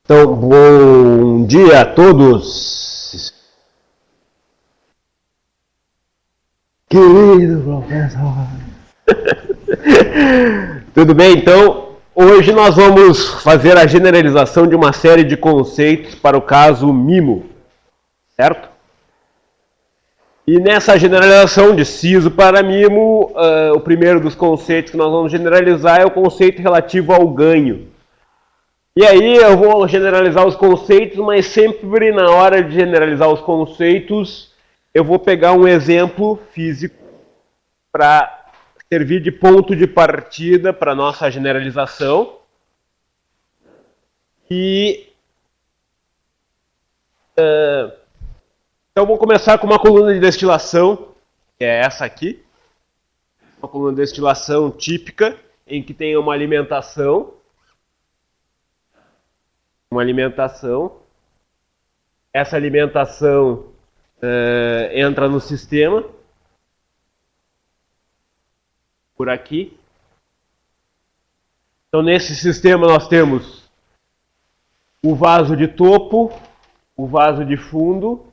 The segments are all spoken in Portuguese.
Então, bom dia a todos. Querido professor. Tudo bem? Então, hoje nós vamos fazer a generalização de uma série de conceitos para o caso MIMO, certo? E nessa generalização de SISO para MIMO, o primeiro dos conceitos que nós vamos generalizar é o conceito relativo ao ganho. E aí eu vou generalizar os conceitos, mas sempre na hora de generalizar os conceitos, eu vou pegar um exemplo físico para servir de ponto de partida para a nossa generalização. E então vou começar com uma coluna de destilação, que é essa aqui. Uma coluna de destilação típica, em que tem uma alimentação. Essa alimentação entra no sistema, por aqui. Então, nesse sistema nós temos o vaso de topo, o vaso de fundo.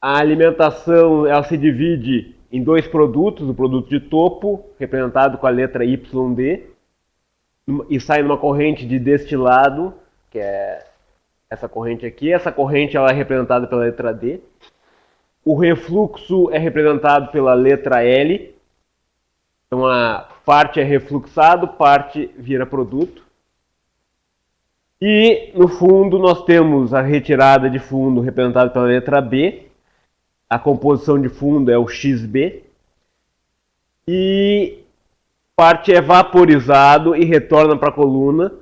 A alimentação ela se divide em dois produtos, o produto de topo, representado com a letra YD, e sai numa corrente de destilado, que é essa corrente aqui. Essa corrente ela é representada pela letra D. O refluxo é representado pela letra L. Então a parte é refluxado, parte vira produto. E no fundo nós temos a retirada de fundo representada pela letra B. A composição de fundo é o XB. E parte é vaporizado e retorna para a coluna,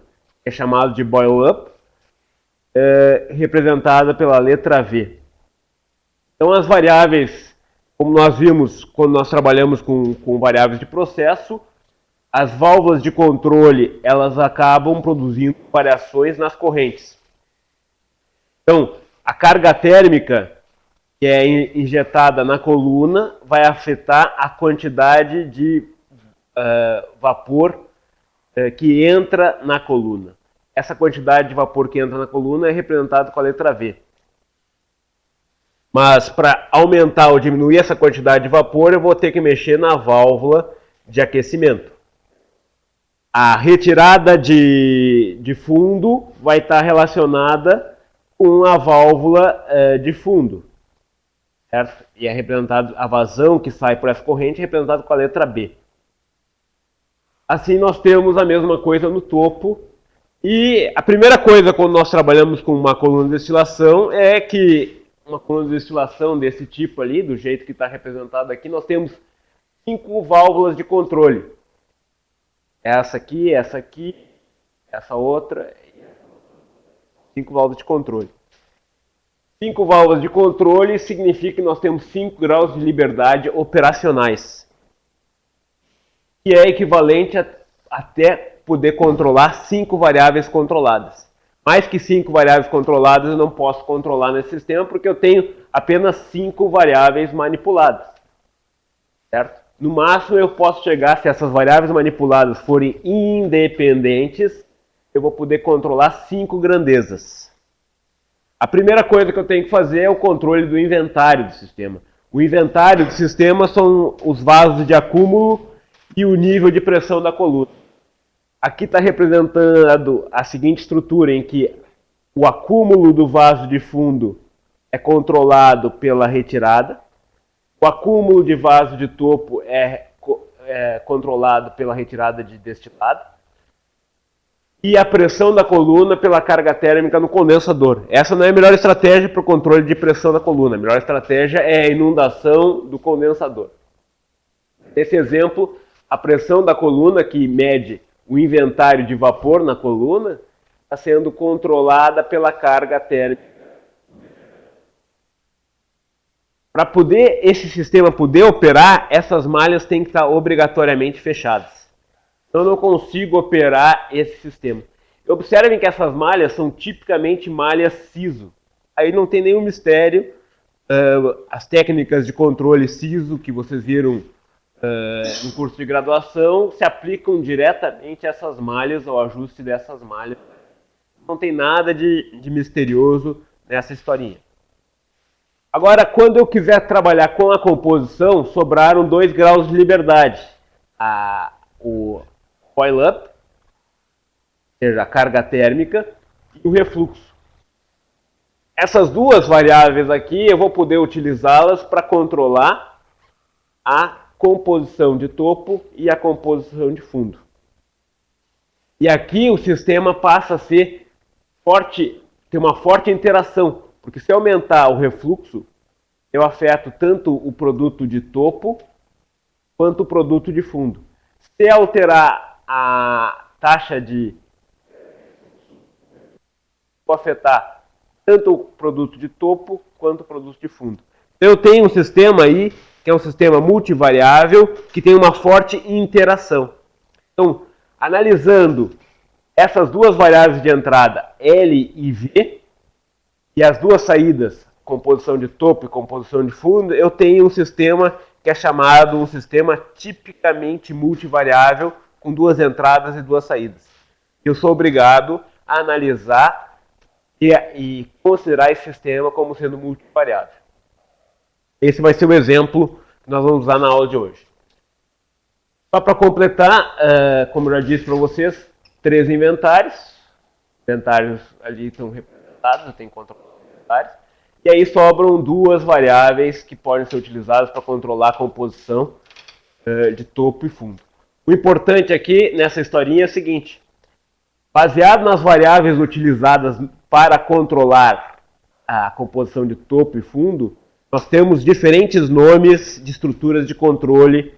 é chamado de boil up, representada pela letra V. Então as variáveis, como nós vimos quando nós trabalhamos com variáveis de processo, as válvulas de controle elas acabam produzindo variações nas correntes. Então a carga térmica que é injetada na coluna vai afetar a quantidade de vapor que entra na coluna. Essa quantidade de vapor que entra na coluna é representada com a letra V. Mas para aumentar ou diminuir essa quantidade de vapor, eu vou ter que mexer na válvula de aquecimento. A retirada de fundo vai estar relacionada com a válvula de fundo, certo? E é representado a vazão que sai por essa corrente é representada com a letra B. Assim nós temos a mesma coisa no topo. E a primeira coisa quando nós trabalhamos com uma coluna de destilação é que uma coluna de destilação desse tipo ali, do jeito que está representado aqui, nós temos 5 válvulas de controle. Essa aqui, essa outra, 5 válvulas de controle. 5 válvulas de controle significa que nós temos 5 graus de liberdade operacionais, que é equivalente a até poder controlar 5 variáveis controladas. Mais que 5 variáveis controladas eu não posso controlar nesse sistema porque eu tenho apenas 5 variáveis manipuladas, certo? No máximo eu posso chegar, se essas variáveis manipuladas forem independentes, eu vou poder controlar 5 grandezas. A primeira coisa que eu tenho que fazer é o controle do inventário do sistema. O inventário do sistema são os vasos de acúmulo e o nível de pressão da coluna. Aqui está representando a seguinte estrutura, em que o acúmulo do vaso de fundo é controlado pela retirada, o acúmulo de vaso de topo é controlado pela retirada de destilado, e a pressão da coluna pela carga térmica no condensador. Essa não é a melhor estratégia para o controle de pressão da coluna. A melhor estratégia é a inundação do condensador. Nesse exemplo, a pressão da coluna, que mede o inventário de vapor na coluna, está sendo controlada pela carga térmica. Para poder esse sistema poder operar, essas malhas têm que estar obrigatoriamente fechadas. Então eu não consigo operar esse sistema. Observem que essas malhas são tipicamente malhas SISO. Aí não tem nenhum mistério. As técnicas de controle SISO que vocês viram no curso de graduação se aplicam diretamente a essas malhas, ao ajuste dessas malhas. Não tem nada de misterioso nessa historinha. Agora, quando eu quiser trabalhar com a composição, sobraram 2 graus de liberdade. O boil up, ou seja, a carga térmica, e o refluxo. Essas duas variáveis aqui, eu vou poder utilizá-las para controlar a composição de topo e a composição de fundo. E aqui o sistema passa a ser forte, ter uma forte interação, porque se aumentar o refluxo, eu afeto tanto o produto de topo quanto o produto de fundo. Se alterar a taxa de... vou afetar tanto o produto de topo quanto o produto de fundo. Eu tenho um sistema aí, que é um sistema multivariável, que tem uma forte interação. Então, analisando essas duas variáveis de entrada, L e V, e as duas saídas, composição de topo e composição de fundo, eu tenho um sistema que é chamado um sistema tipicamente multivariável, com 2 entradas e 2 saídas. Eu sou obrigado a analisar e considerar esse sistema como sendo multivariável. Esse vai ser o exemplo que nós vamos usar na aula de hoje. Só para completar, como eu já disse para vocês, 3 inventários. Inventários ali estão representados, eu tenho controle de inventários. E aí sobram 2 variáveis que podem ser utilizadas para controlar a composição de topo e fundo. O importante aqui nessa historinha é o seguinte: baseado nas variáveis utilizadas para controlar a composição de topo e fundo, nós temos diferentes nomes de estruturas de controle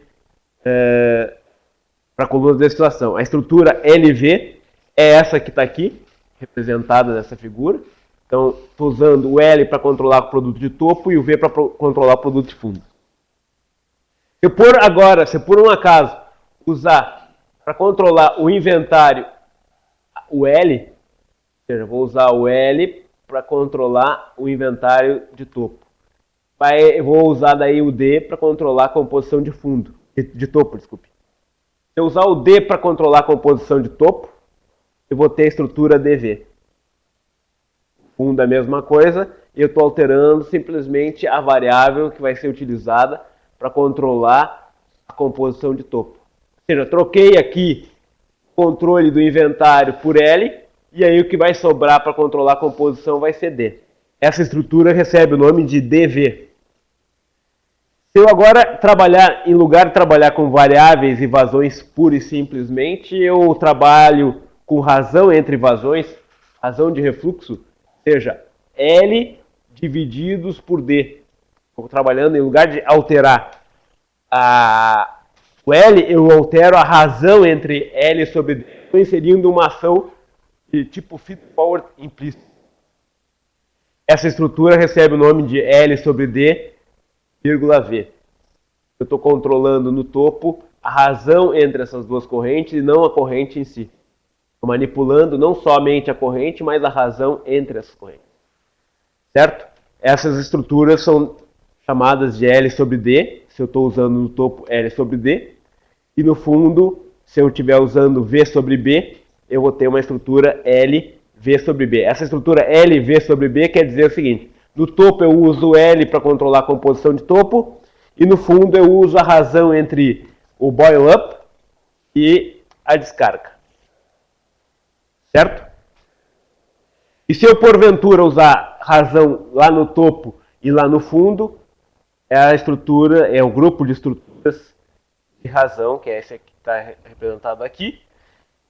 para colunas de destilação. A estrutura LV é essa que está aqui, representada nessa figura. Então, estou usando o L para controlar o produto de topo e o V para controlar o produto de fundo. Se por um acaso usar para controlar o inventário o L, ou seja, vou usar o L para controlar o inventário de topo. Eu vou usar daí o D para controlar a composição de fundo, de topo, desculpe. Se eu usar o D para controlar a composição de topo, eu vou ter a estrutura DV. Fundo é a mesma coisa, e eu estou alterando simplesmente a variável que vai ser utilizada para controlar a composição de topo. Ou seja, eu troquei aqui o controle do inventário por L, e aí o que vai sobrar para controlar a composição vai ser D. Essa estrutura recebe o nome de DV. Se eu agora trabalhar, em lugar de trabalhar com variáveis e vazões pura e simplesmente, eu trabalho com razão entre vazões, razão de refluxo, ou seja, L divididos por D. Estou trabalhando, em lugar de alterar o L, eu altero a razão entre L sobre D. Estou inserindo uma ação de tipo feed-forward implícito. Essa estrutura recebe o nome de L sobre D, vírgula V. Eu estou controlando no topo a razão entre essas duas correntes e não a corrente em si. Estou manipulando não somente a corrente, mas a razão entre essas correntes. Certo? Essas estruturas são chamadas de L sobre D, se eu estou usando no topo L sobre D. E no fundo, se eu estiver usando V sobre B, eu vou ter uma estrutura LV sobre B. Essa estrutura LV sobre B quer dizer o seguinte: no topo eu uso L para controlar a composição de topo, e no fundo eu uso a razão entre o boil up e a descarga. Certo? E se eu porventura usar razão lá no topo e lá no fundo, é a estrutura, é o grupo de estruturas de razão, que é esse aqui que está representado aqui.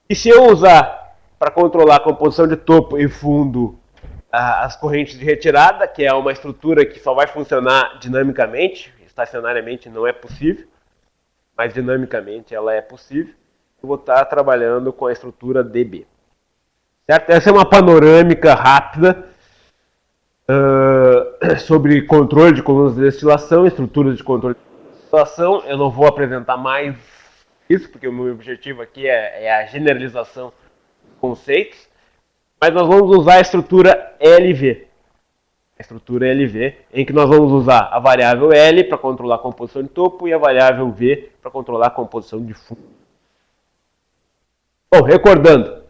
E se eu usar para controlar a composição de topo e fundo as correntes de retirada, que é uma estrutura que só vai funcionar dinamicamente, estacionariamente não é possível, mas dinamicamente ela é possível, eu vou estar trabalhando com a estrutura DB. Certo? Essa é uma panorâmica rápida sobre controle de colunas de destilação, estruturas de controle de destilação. Eu não vou apresentar mais isso, porque o meu objetivo aqui é a generalização dos conceitos, mas nós vamos usar a estrutura LV. A estrutura LV, em que nós vamos usar a variável L para controlar a composição de topo e a variável V para controlar a composição de fundo. Bom, recordando,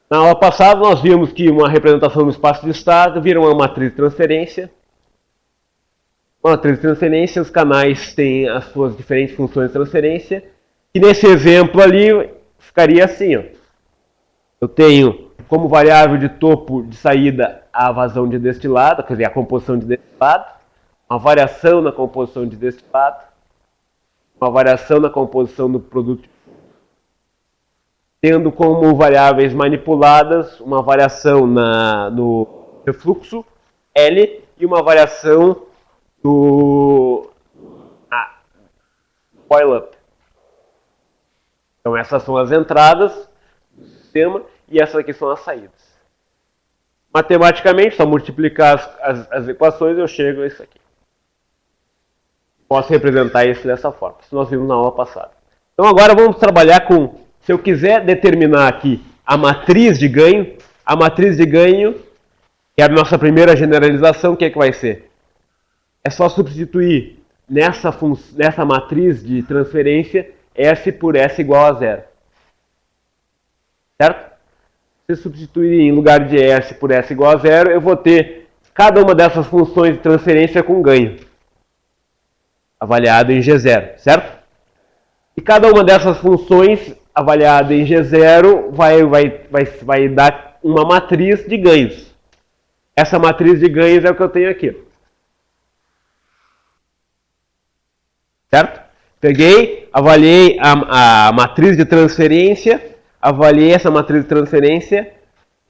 Na aula passada nós vimos que uma representação no espaço de estado vira uma matriz de transferência. Uma matriz de transferência, os canais têm as suas diferentes funções de transferência. E nesse exemplo ali ficaria assim, ó. Eu tenho como variável de topo de saída a vazão de destilado, quer dizer, a composição de destilado, uma variação na composição de destilado, uma variação na composição do produto, tendo como variáveis manipuladas uma variação no refluxo L e uma variação do boil-up. Então essas são as entradas do sistema e essas aqui são as saídas. Matematicamente, só multiplicar as equações eu chego a isso aqui. Posso representar isso dessa forma. Isso nós vimos na aula passada. Então agora vamos trabalhar com, se eu quiser determinar aqui a matriz de ganho, que é a nossa primeira generalização, o que é que vai ser? É só substituir nessa matriz de transferência S por S igual a zero. Certo? Se substituir em lugar de S por S igual a zero, eu vou ter cada uma dessas funções de transferência com ganho, avaliado em G0, certo? E cada uma dessas funções avaliada em G0 vai dar uma matriz de ganhos. Essa matriz de ganhos é o que eu tenho aqui. Certo? Peguei, avaliei a matriz de transferência, avaliei essa matriz de transferência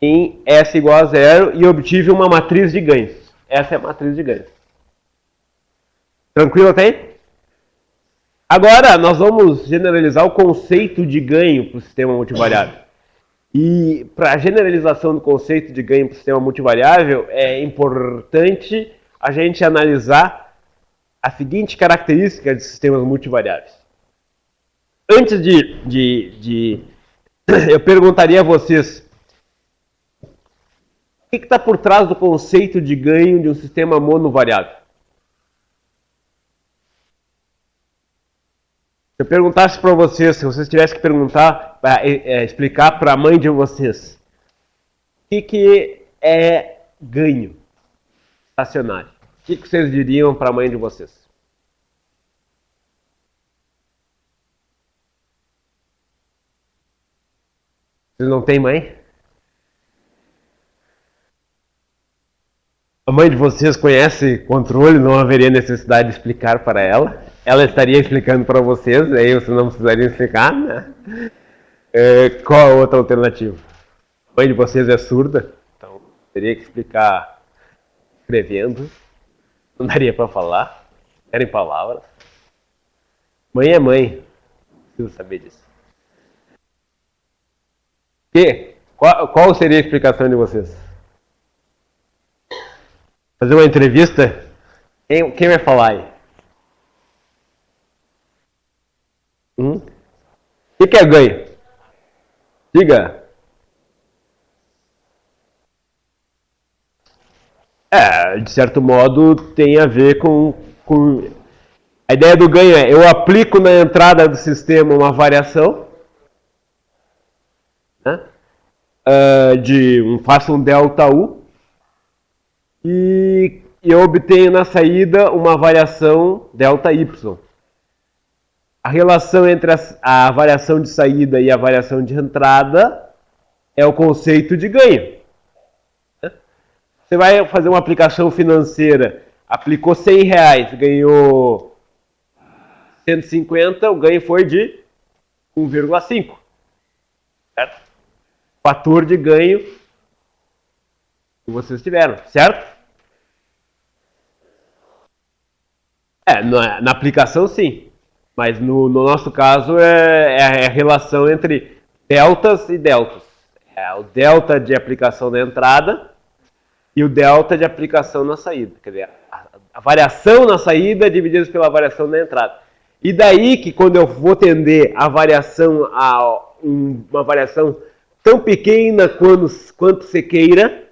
em S igual a zero e obtive uma matriz de ganhos. Essa é a matriz de ganhos. Tranquilo até aí? Agora, nós vamos generalizar o conceito de ganho para o sistema multivariável. E para a generalização do conceito de ganho para o sistema multivariável, é importante a gente analisar a seguinte característica de sistemas multivariáveis. Antes eu perguntaria a vocês, o que está por trás do conceito de ganho de um sistema monovariável? Se eu perguntasse para vocês, se vocês tivessem que perguntar, explicar para a mãe de vocês, o que é ganho estacionário? O que vocês diriam para a mãe de vocês? Vocês não têm mãe? A mãe de vocês conhece controle, não haveria necessidade de explicar para ela. Ela estaria explicando para vocês, aí vocês não precisariam explicar, né? Qual a outra alternativa? A mãe de vocês é surda, então teria que explicar escrevendo. Não daria para falar, era em palavras. Mãe é mãe, preciso saber disso. Qual seria a explicação de vocês? Fazer uma entrevista? Quem vai falar aí? O que é ganho? Diga. De certo modo tem a ver com... A ideia do ganho é, eu aplico na entrada do sistema uma variação, né? Faço um delta U, e eu obtenho na saída uma variação delta Y. A relação entre a variação de saída e a variação de entrada é o conceito de ganho. Você vai fazer uma aplicação financeira, aplicou R$100, ganhou 150, o ganho foi de 1,5. Certo? Fator de ganho que vocês tiveram, certo? Na aplicação sim. Mas no nosso caso é a relação entre deltas e deltas. É o delta de aplicação na entrada e o delta de aplicação na saída. Quer dizer, a variação na saída dividida pela variação na entrada. E daí que quando eu vou tender a variação a uma variação tão pequena quanto você queira,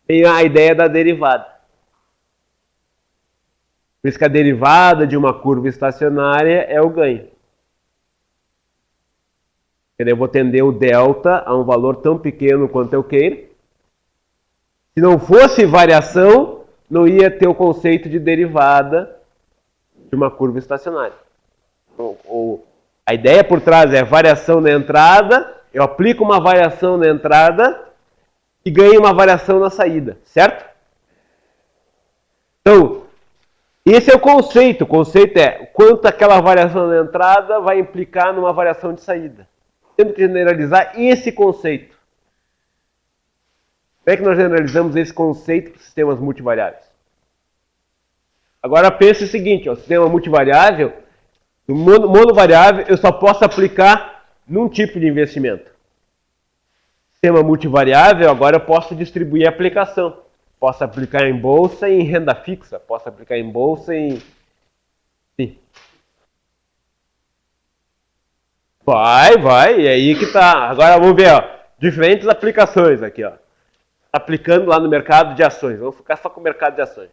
tem a ideia da derivada. Por isso que a derivada de uma curva estacionária é o ganho. Eu vou tender o delta a um valor tão pequeno quanto eu queira. Se não fosse variação, não ia ter o conceito de derivada de uma curva estacionária. A ideia por trás é variação na entrada, eu aplico uma variação na entrada e ganho uma variação na saída, certo? Então, esse é o conceito. O conceito é quanto aquela variação na entrada vai implicar numa variação de saída. Tendo que generalizar esse conceito. Como é que nós generalizamos esse conceito para sistemas multivariáveis? Agora pense o seguinte, ó, sistema multivariável, no monovariável eu só posso aplicar num tipo de investimento. Sistema multivariável, agora eu posso distribuir a aplicação. Posso aplicar em bolsa e em renda fixa. Posso aplicar em bolsa e sim. Vai. E aí que tá. Agora vamos ver, ó. Diferentes aplicações aqui, ó. Aplicando lá no mercado de ações. Vamos ficar só com o mercado de ações.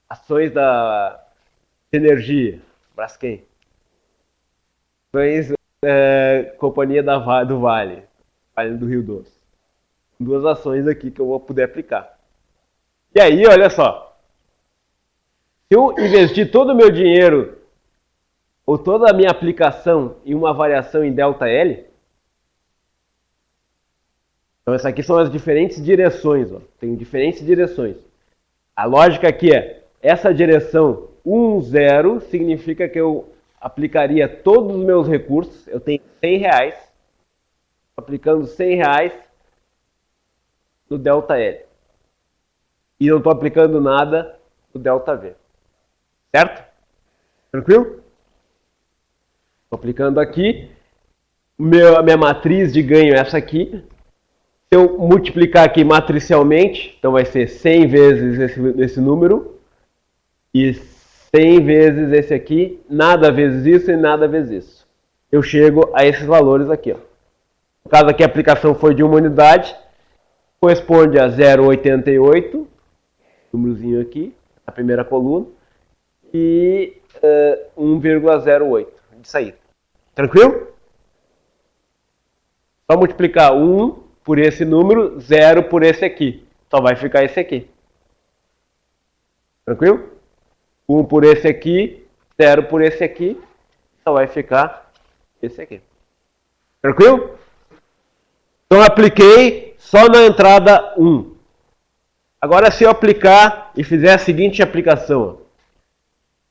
Ações da energia, Braskem. Ações companhia do Vale do Rio Doce. Duas ações aqui que eu vou poder aplicar. E aí, olha só. Se eu investir todo o meu dinheiro ou toda a minha aplicação em uma variação em ΔL, então essas aqui são as diferentes direções. Ó. Tem diferentes direções. A lógica aqui é, essa direção 1, 0 significa que eu aplicaria todos os meus recursos, eu tenho R$100, aplicando R$100 no ΔL. E não estou aplicando nada no ΔV. Certo? Tranquilo? Estou aplicando aqui. A minha matriz de ganho é essa aqui. Se eu multiplicar aqui matricialmente, então vai ser 100 vezes esse número. E 100 vezes esse aqui. Nada vezes isso e nada vezes isso. Eu chego a esses valores aqui. Ó. No caso aqui a aplicação foi de uma unidade. Corresponde a 0,88. Númerozinho aqui. A primeira coluna. E 1,08 de saída. Tranquilo? Só multiplicar 1 por esse número, 0 por esse aqui. Só vai ficar esse aqui. Tranquilo? 1 por esse aqui, 0 por esse aqui. Só vai ficar esse aqui. Tranquilo? Então apliquei só na entrada 1. Agora se eu aplicar e fizer a seguinte aplicação.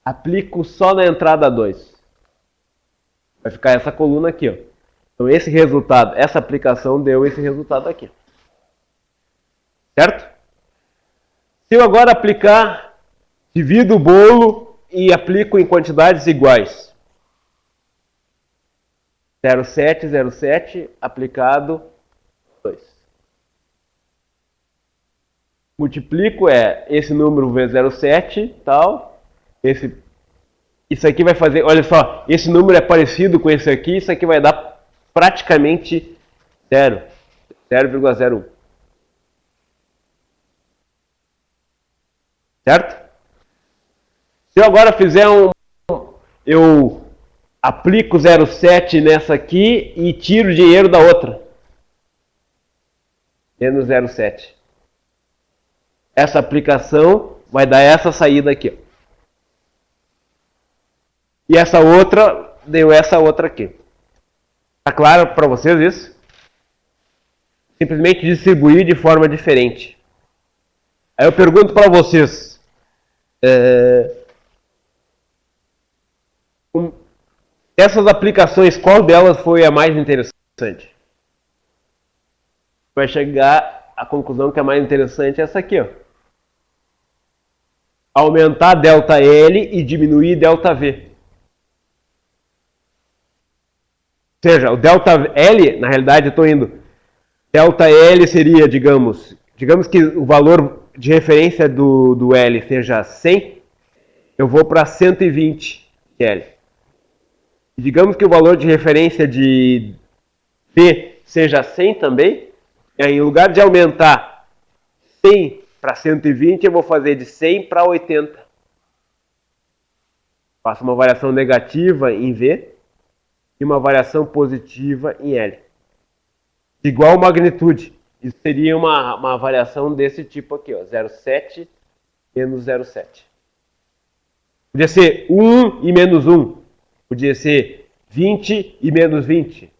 Aplico só na entrada 2. Vai ficar essa coluna aqui, ó. Então esse resultado, essa aplicação deu esse resultado aqui. Certo? Se eu agora aplicar, divido o bolo e aplico em quantidades iguais. 0,7, 0,7, aplicado 2. Multiplico esse número vezes 0,7, tal. Isso aqui vai fazer, olha só, esse número é parecido com esse aqui, isso aqui vai dar praticamente 0,01. Certo? Se eu agora fizer eu aplico 0,7 nessa aqui e tiro o dinheiro da outra. Menos 0,7. Essa aplicação vai dar essa saída aqui. E essa outra deu essa outra aqui. Tá claro para vocês isso? Simplesmente distribuir de forma diferente. Aí eu pergunto para vocês. Essas aplicações, qual delas foi a mais interessante? Vai chegar à conclusão que a mais interessante é essa aqui, ó. Aumentar ΔL e diminuir ΔV. Ou seja, o ΔL, na realidade eu estou indo, ΔL seria, digamos que o valor de referência do L seja 100, eu vou para 120 L. Digamos que o valor de referência de B seja 100 também, e aí, em lugar de aumentar 100 para 120, eu vou fazer de 100 para 80. Faço uma variação negativa em V. e uma variação positiva em L. De igual magnitude. Isso seria uma variação desse tipo aqui, ó, 0,7 menos 0,7. Podia ser 1 e menos 1. Podia ser 20 e menos 20.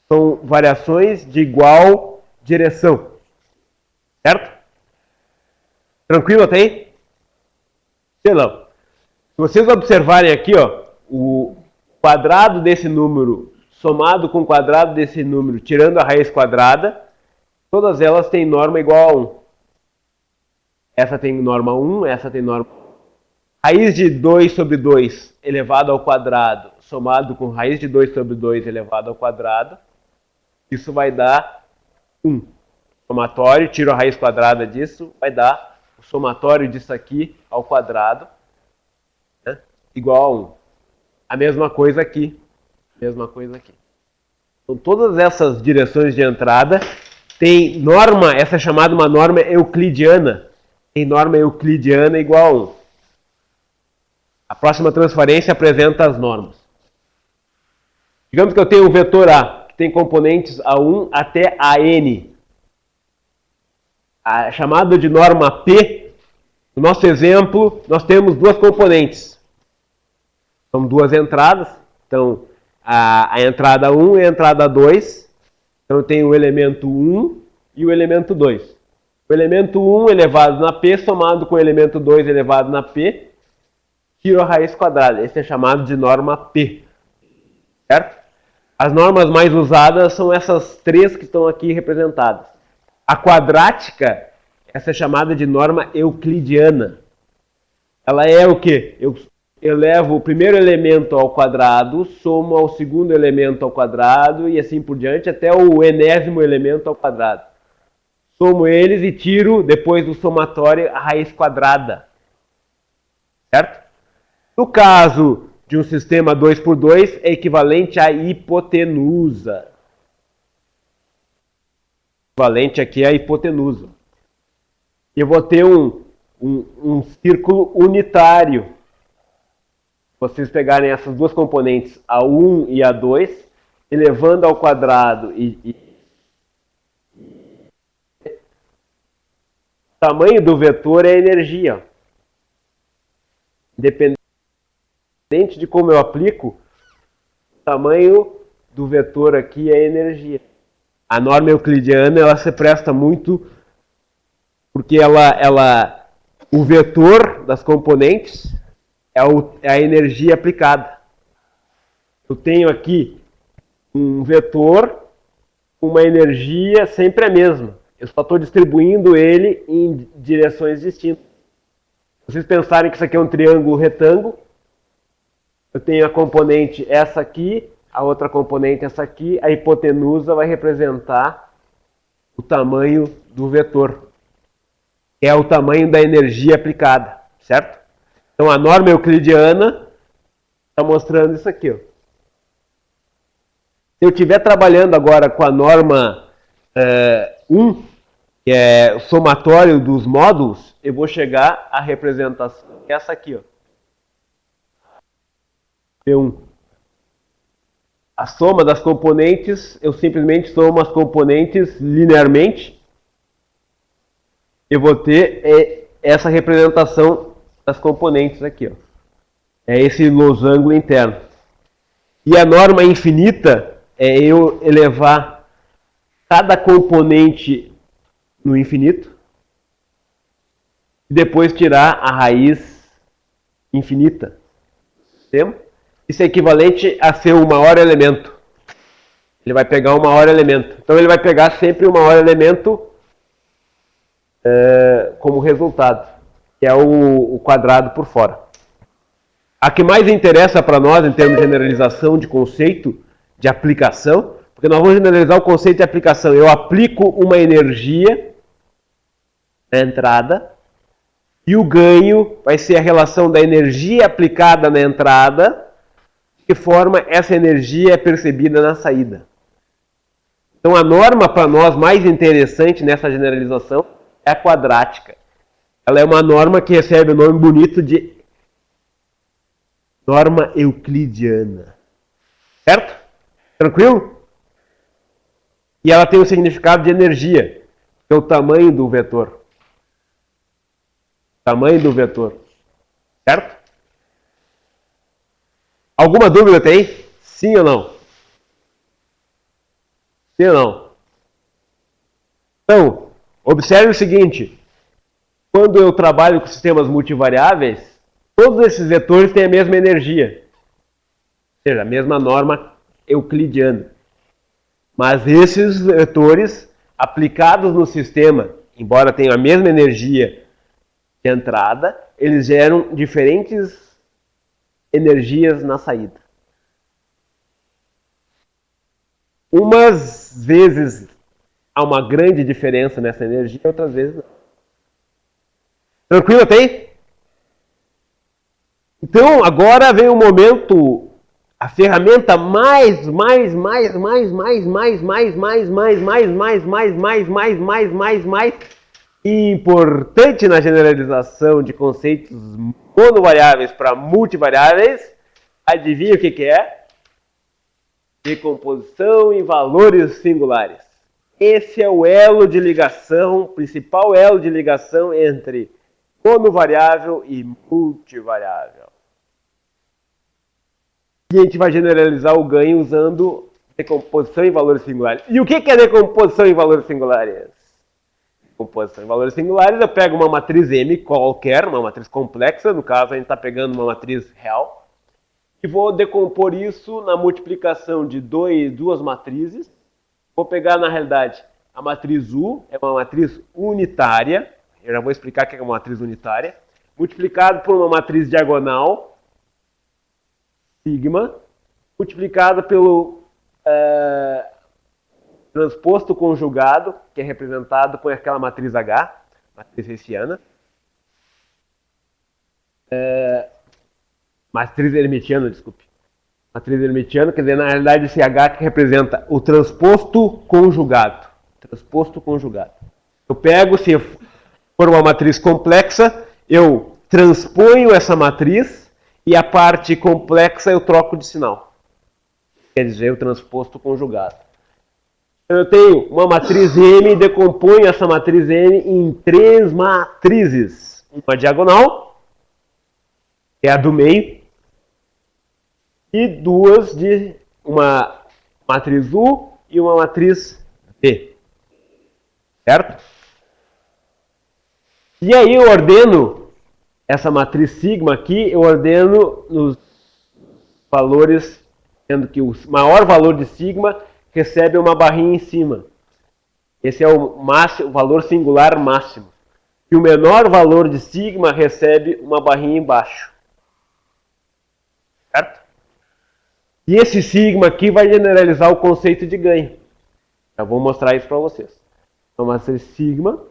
São variações de igual direção. Certo? Tranquilo até aí? Sei não. Se vocês observarem aqui, ó, o quadrado desse número somado com o quadrado desse número, tirando a raiz quadrada, todas elas têm norma igual a 1. Essa tem norma 1, essa tem norma 1. Raiz de 2 sobre 2 elevado ao quadrado, somado com raiz de 2 sobre 2 elevado ao quadrado, isso vai dar 1. Somatório, tiro a raiz quadrada disso, vai dar o somatório disso aqui ao quadrado, né, igual a 1. A mesma coisa aqui. Mesma coisa aqui. Então, todas essas direções de entrada tem norma, essa é chamada uma norma euclidiana. Tem norma euclidiana igual a 1. A próxima transferência apresenta as normas. Digamos que eu tenho o vetor A, que tem componentes A1 até AN. A chamada de norma P, no nosso exemplo, nós temos duas componentes. São duas entradas. Então, a entrada 1 e a entrada 2. Então, eu tenho o elemento 1 e o elemento 2. O elemento 1 elevado na P somado com o elemento 2 elevado na P, tiro a raiz quadrada. Esse é chamado de norma P. Certo? As normas mais usadas são essas três que estão aqui representadas. A quadrática, essa é chamada de norma euclidiana. Ela é o quê? Eu elevo o primeiro elemento ao quadrado, somo ao segundo elemento ao quadrado e assim por diante até o enésimo elemento ao quadrado. Somo eles e tiro, depois do somatório, a raiz quadrada. Certo? No caso de um sistema 2×2, é equivalente à hipotenusa. Equivalente aqui à hipotenusa. Eu vou ter um círculo unitário. Vocês pegarem essas duas componentes, A1 e A2, elevando ao quadrado o tamanho do vetor é a energia. Independente de como eu aplico, o tamanho do vetor aqui é a energia. A norma euclidiana ela se presta muito porque o vetor das componentes é a energia aplicada. Eu tenho aqui um vetor com uma energia sempre a mesma. Eu só estou distribuindo ele em direções distintas. Se vocês pensarem que isso aqui é um triângulo retângulo, eu tenho a componente essa aqui, a outra componente essa aqui, a hipotenusa vai representar o tamanho do vetor, que é o tamanho da energia aplicada, certo? Então a norma euclidiana está mostrando isso aqui, ó. Se eu estiver trabalhando agora com a norma 1, que é o somatório dos módulos, eu vou chegar à representação, que é essa aqui, ó. P1. A soma das componentes, eu simplesmente somo as componentes linearmente. Eu vou ter essa representação das componentes aqui, ó. É esse losango interno. E a norma infinita é eu elevar cada componente no infinito e depois tirar a raiz infinita. Entendeu? Isso é equivalente a ser o maior elemento. Ele vai pegar o maior elemento. Então ele vai pegar sempre o maior elemento como resultado, que é o quadrado por fora. A que mais interessa para nós, em termos de generalização de conceito, de aplicação, porque nós vamos generalizar o conceito de aplicação. Eu aplico uma energia na entrada e o ganho vai ser a relação da energia aplicada na entrada, de que forma essa energia é percebida na saída. Então a norma para nós mais interessante nessa generalização é a quadrática. Ela é uma norma que recebe o nome bonito de norma euclidiana. Certo? Tranquilo? E ela tem o significado de energia, que é o tamanho do vetor. Tamanho do vetor. Certo? Alguma dúvida tem? Sim ou não? Sim ou não? Então, observe o seguinte. Quando eu trabalho com sistemas multivariáveis, todos esses vetores têm a mesma energia. Ou seja, a mesma norma euclidiana. Mas esses vetores aplicados no sistema, embora tenham a mesma energia de entrada, eles geram diferentes energias na saída. Umas vezes há uma grande diferença nessa energia, outras vezes não. Tranquilo até aí? Então, agora vem o momento, a ferramenta mais importante na generalização de conceitos monovariáveis para multivariáveis. Adivinha o que é? Decomposição em valores singulares. Esse é o elo de ligação, principal elo de ligação entre monovariável e multivariável. E a gente vai generalizar o ganho usando decomposição em valores singulares. E o que é decomposição em valores singulares? Decomposição em valores singulares, eu pego uma matriz M qualquer, uma matriz complexa, no caso a gente está pegando uma matriz real, e vou decompor isso na multiplicação de duas matrizes. Vou pegar, na realidade, a matriz U, é uma matriz unitária, eu já vou explicar o que é uma matriz unitária, multiplicado por uma matriz diagonal, sigma, multiplicado pelo transposto conjugado, que é representado por aquela matriz H, matriz hessiana. Matriz hermitiana, desculpe. Matriz hermitiana, quer dizer, na realidade esse H que representa o transposto conjugado. Transposto conjugado. Eu pego, se for uma matriz complexa, eu transponho essa matriz e a parte complexa eu troco de sinal. Quer dizer, o transposto conjugado. Eu tenho uma matriz M e decomponho essa matriz M em três matrizes. Uma diagonal, que é a do meio, e duas de uma matriz U e uma matriz V. Certo? E aí eu ordeno essa matriz sigma aqui, eu ordeno nos valores, sendo que o maior valor de sigma recebe uma barrinha em cima. Esse é o máximo, o valor singular máximo. E o menor valor de sigma recebe uma barrinha embaixo. Certo? E esse sigma aqui vai generalizar o conceito de ganho. Eu vou mostrar isso para vocês. Então, matriz sigma.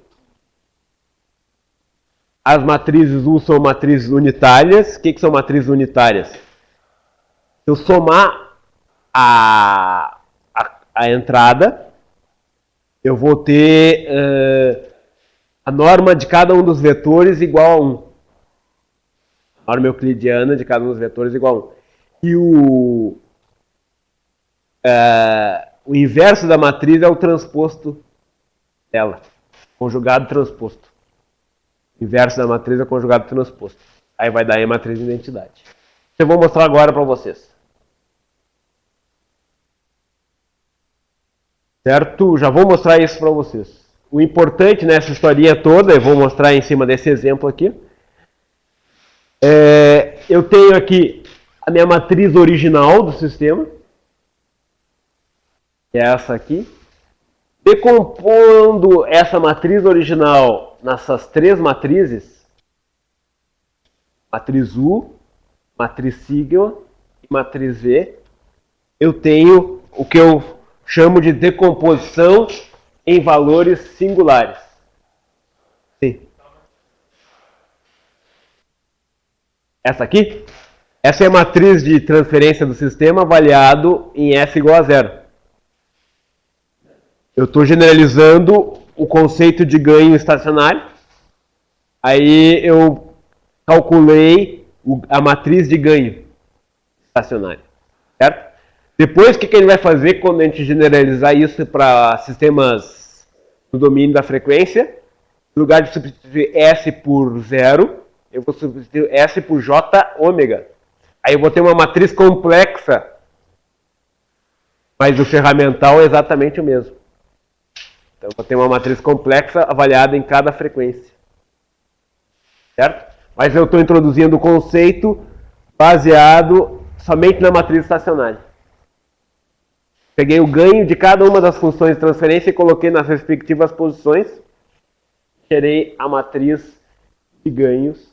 As matrizes U são matrizes unitárias. O que são matrizes unitárias? Se eu somar a entrada, eu vou ter a norma de cada um dos vetores igual a 1. A norma euclidiana de cada um dos vetores igual a 1. E o inverso da matriz é o transposto dela. Conjugado transposto. O inverso da matriz é o conjugado transposto. Aí vai dar aí a matriz de identidade. Eu vou mostrar agora para vocês. Certo? Já vou mostrar isso para vocês. O importante nessa historinha toda, eu vou mostrar em cima desse exemplo aqui. Eu tenho aqui a minha matriz original do sistema. Que é essa aqui. Decompondo essa matriz original nessas três matrizes, matriz U, matriz sigma e matriz V, eu tenho o que eu chamo de decomposição em valores singulares. Sim. Essa aqui? Essa é a matriz de transferência do sistema avaliado em S igual a 0. Eu estou generalizando o conceito de ganho estacionário. Aí eu calculei a matriz de ganho estacionário. Certo? Depois, o que ele vai fazer quando a gente generalizar isso para sistemas no domínio da frequência? No lugar de substituir S por zero, eu vou substituir S por J ômega. Aí eu vou ter uma matriz complexa, mas o ferramental é exatamente o mesmo. Então eu vou ter uma matriz complexa avaliada em cada frequência. Certo? Mas eu estou introduzindo o conceito baseado somente na matriz estacionária. Peguei o ganho de cada uma das funções de transferência e coloquei nas respectivas posições. Gerei a matriz de ganhos.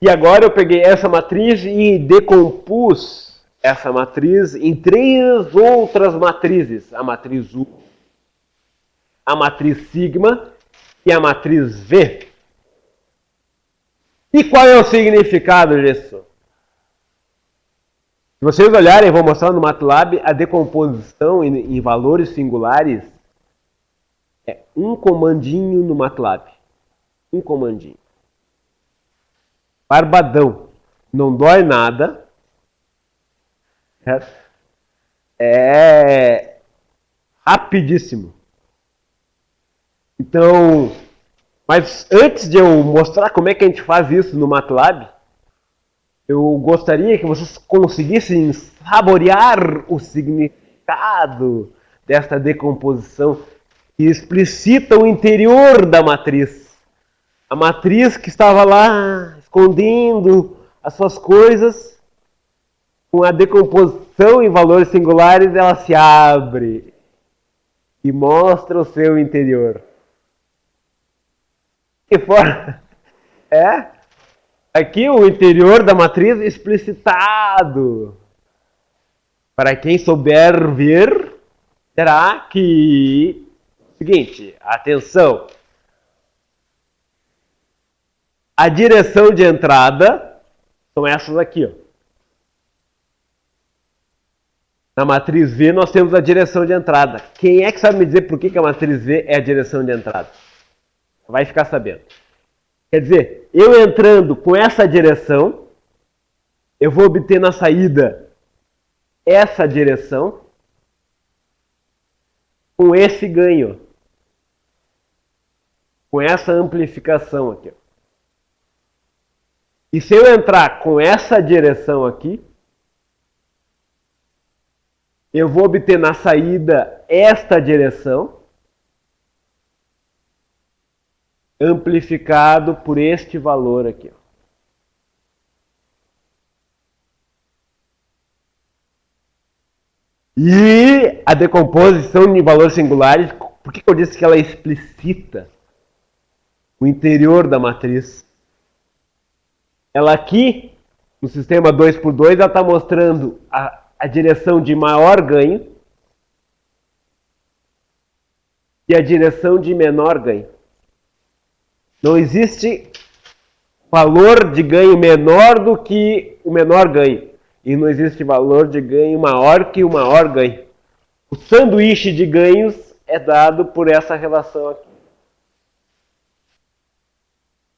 E agora eu peguei essa matriz e decompus essa matriz em 3 outras matrizes. A matriz U, a matriz sigma e a matriz V. E qual é o significado disso? Se vocês olharem, eu vou mostrar no MATLAB, a decomposição em valores singulares é um comandinho no MATLAB. Um comandinho. Barbadão. Não dói nada. É rapidíssimo. Então, mas antes de eu mostrar como é que a gente faz isso no MATLAB, eu gostaria que vocês conseguissem saborear o significado desta decomposição que explicita o interior da matriz. A matriz que estava lá escondendo as suas coisas, com a decomposição em valores singulares, ela se abre e mostra o seu interior. Que forma? Aqui o interior da matriz explicitado. Para quem souber ver, terá que... Seguinte, atenção. A direção de entrada são essas aqui, ó. Na matriz V nós temos a direção de entrada. Quem é que sabe me dizer por que a matriz V é a direção de entrada? Vai ficar sabendo. Quer dizer, eu entrando com essa direção, eu vou obter na saída essa direção com esse ganho. Com essa amplificação aqui. E se eu entrar com essa direção aqui, eu vou obter na saída esta direção, amplificado por este valor aqui. E a decomposição de valores singulares, por que eu disse que ela explicita o interior da matriz? Ela aqui, no sistema 2x2, ela está mostrando a direção de maior ganho e a direção de menor ganho. Não existe valor de ganho menor do que o menor ganho. E não existe valor de ganho maior que o maior ganho. O sanduíche de ganhos é dado por essa relação aqui.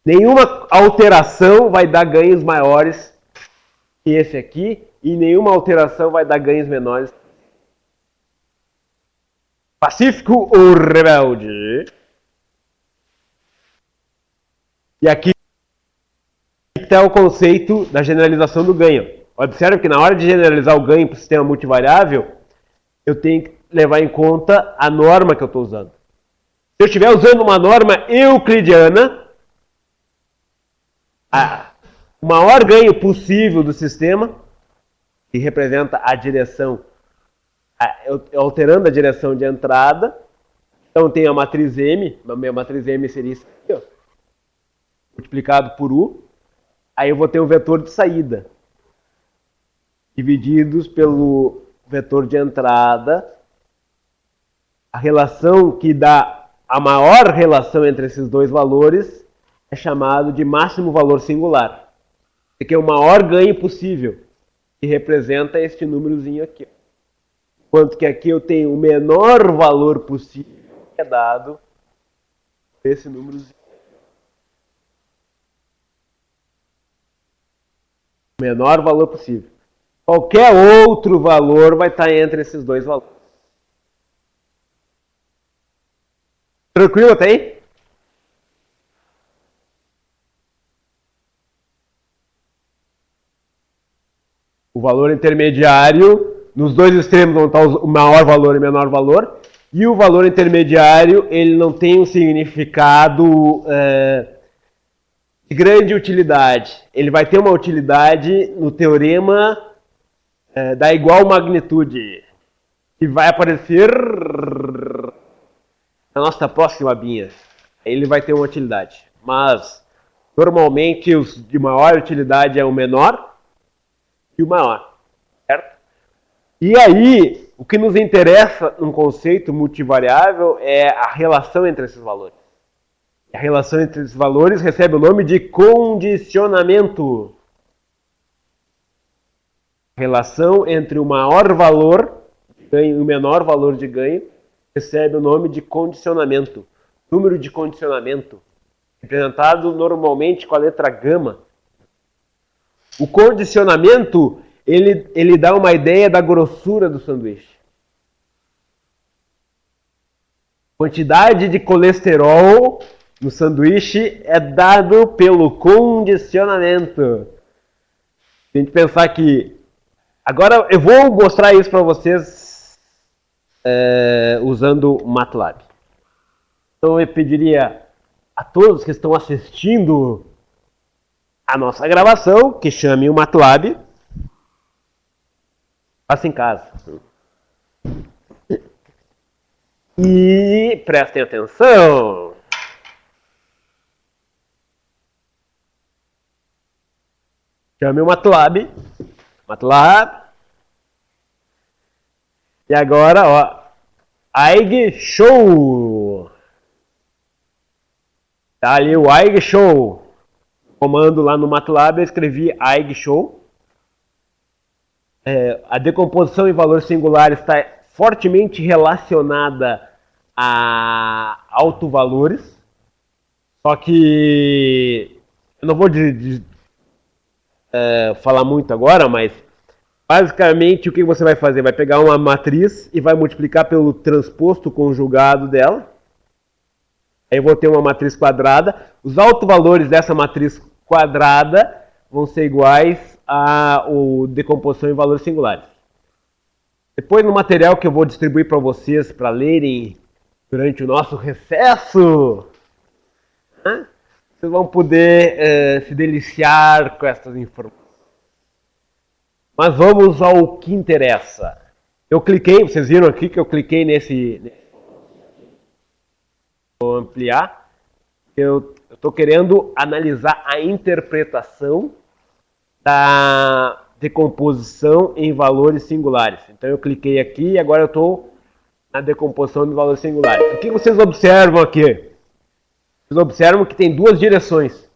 Nenhuma alteração vai dar ganhos maiores que esse aqui, e nenhuma alteração vai dar ganhos menores. Pacífico ou rebelde? E aqui está o conceito da generalização do ganho. Observe que na hora de generalizar o ganho para o sistema multivariável, eu tenho que levar em conta a norma que eu estou usando. Se eu estiver usando uma norma euclidiana, o maior ganho possível do sistema, que representa a direção, alterando a direção de entrada, então tem a matriz M, a minha matriz M seria isso aqui, ó, multiplicado por U, aí eu vou ter o vetor de saída, divididos pelo vetor de entrada, a relação que dá a maior relação entre esses dois valores é chamado de máximo valor singular, que é o maior ganho possível, que representa este númerozinho aqui. Enquanto que aqui eu tenho o menor valor possível, que é dado por esse númerozinho. O menor valor possível. Qualquer outro valor vai estar entre esses dois valores. Tranquilo até aí? O valor intermediário, nos dois extremos vão estar o maior valor e o menor valor. E o valor intermediário, ele não tem um significado de grande utilidade. Ele vai ter uma utilidade no teorema da igual magnitude, que vai aparecer na nossa próxima abinha. Ele vai ter uma utilidade. Mas, normalmente, os de maior utilidade é o menor e o maior. Certo? E aí, o que nos interessa num conceito multivariável é a relação entre esses valores. A relação entre esses valores recebe o nome de condicionamento. A relação entre o maior valor de ganho e o menor valor de ganho recebe o nome de condicionamento. Número de condicionamento, representado normalmente com a letra gama. O condicionamento, ele dá uma ideia da grossura do sanduíche. Quantidade de colesterol no sanduíche é dado pelo condicionamento. Tem que pensar que... Agora eu vou mostrar isso para vocês usando o MATLAB. Então eu pediria a todos que estão assistindo a nossa gravação que chamem o MATLAB. Faça em casa. E prestem atenção. Chame o MATLAB. MATLAB. E agora, ó. AIG-Show. Tá ali o AIG-Show. Comando lá no MATLAB, eu escrevi AIG-Show. A decomposição em valor singular está fortemente relacionada a autovalores. Só que eu não vou falar muito agora, mas basicamente o que você vai fazer? Vai pegar uma matriz e vai multiplicar pelo transposto conjugado dela. Aí eu vou ter uma matriz quadrada. Os autovalores dessa matriz quadrada vão ser iguais a decomposição em valores singulares. Depois no material que eu vou distribuir para vocês para lerem durante o nosso recesso, vocês vão poder se deliciar com essas informações. Mas vamos ao que interessa. Eu cliquei, vocês viram aqui que eu cliquei nesse... Vou ampliar. Eu estou querendo analisar a interpretação da decomposição em valores singulares. Então eu cliquei aqui e agora eu estou na decomposição de valores singulares. O que vocês observam aqui? Vocês observam que tem duas direções.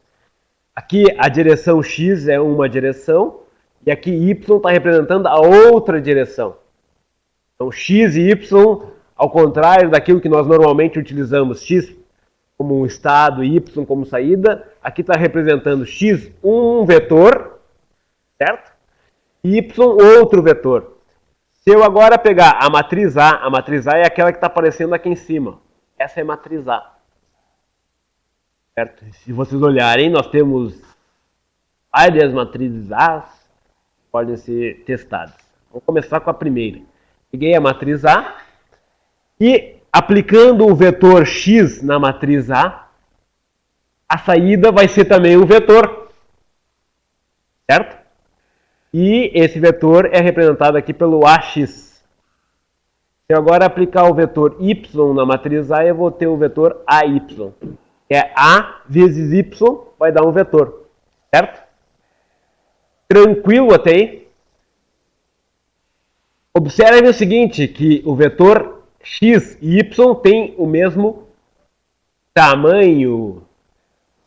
Aqui a direção X é uma direção e aqui Y está representando a outra direção. Então X e Y, ao contrário daquilo que nós normalmente utilizamos, X como um estado e Y como saída, aqui está representando X um vetor, certo? E Y outro vetor. Se eu agora pegar a matriz A é aquela que está aparecendo aqui em cima. Essa é a matriz A. Certo? Se vocês olharem, nós temos várias matrizes A que podem ser testadas. Vamos começar com a primeira. Peguei a matriz A e aplicando o vetor X na matriz A, a saída vai ser também um vetor. Certo? E esse vetor é representado aqui pelo AX. Se eu agora aplicar o vetor Y na matriz A, eu vou ter o vetor AY. Que é A vezes Y vai dar um vetor. Certo? Tranquilo até aí? Observe o seguinte, que o vetor X e Y tem o mesmo tamanho. Ou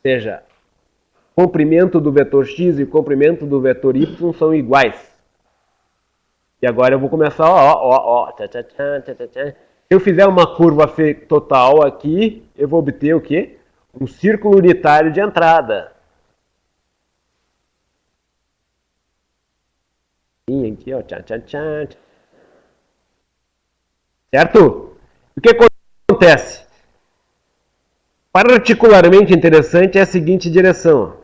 seja, o comprimento do vetor X e o comprimento do vetor Y são iguais. E agora eu vou começar, Se eu fizer uma curva total aqui, eu vou obter o quê? Um círculo unitário de entrada. Aqui, ó, tchan, tchan, tchan. Certo? O que acontece? Particularmente interessante é a seguinte direção.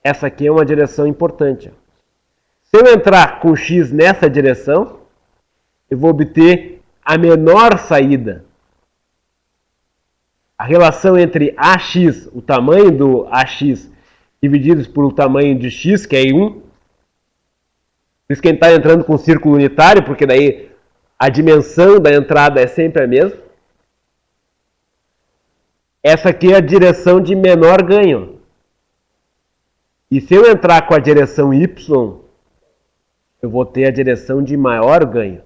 Essa aqui é uma direção importante. Se eu entrar com x nessa direção, eu vou obter a menor saída. A relação entre AX, o tamanho do AX, divididos por o tamanho de x, que é 1. Por isso que a gente está entrando com um círculo unitário, porque daí a dimensão da entrada é sempre a mesma. Essa aqui é a direção de menor ganho. E se eu entrar com a direção y, eu vou ter a direção de maior ganho.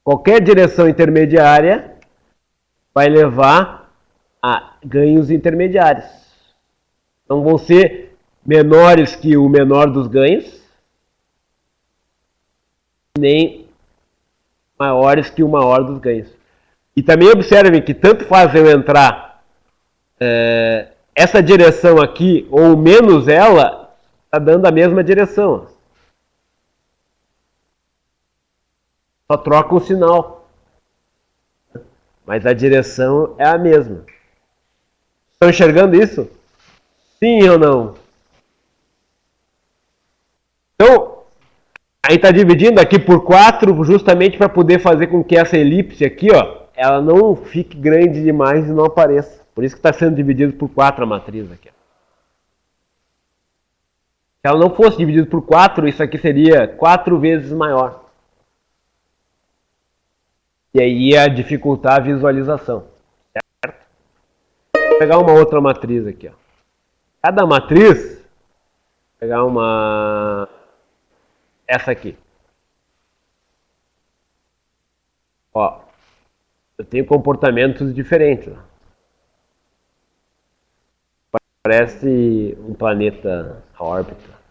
Qualquer direção intermediária vai levar a ganhos intermediários. Não vão ser menores que o menor dos ganhos, nem maiores que o maior dos ganhos. E também observem que tanto faz eu entrar essa direção aqui ou menos ela, está dando a mesma direção. Só troca o sinal. Mas a direção é a mesma. Estão enxergando isso? Sim ou não? Então, a gente está dividindo aqui por 4 justamente para poder fazer com que essa elipse aqui, ó, ela não fique grande demais e não apareça. Por isso que está sendo dividido por 4 a matriz aqui. Se ela não fosse dividida por 4, isso aqui seria 4 vezes maior. E aí ia dificultar a visualização. Certo? Vou pegar uma outra matriz aqui. Ó. Cada matriz, vou pegar uma... essa aqui. Ó, eu tenho comportamentos diferentes. Ó. Parece um planeta à órbita.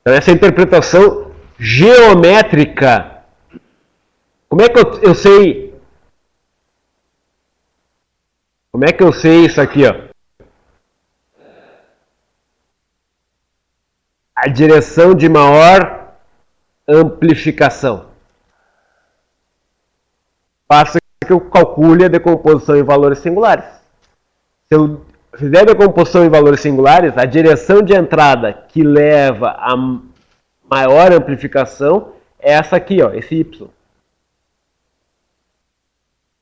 Então, essa interpretação geométrica, como é que eu sei? Como é que eu sei isso aqui, ó? A direção de maior amplificação. Basta que eu calcule a decomposição em valores singulares. Se eu fizer a decomposição em valores singulares, a direção de entrada que leva a maior amplificação é essa aqui, ó, esse y.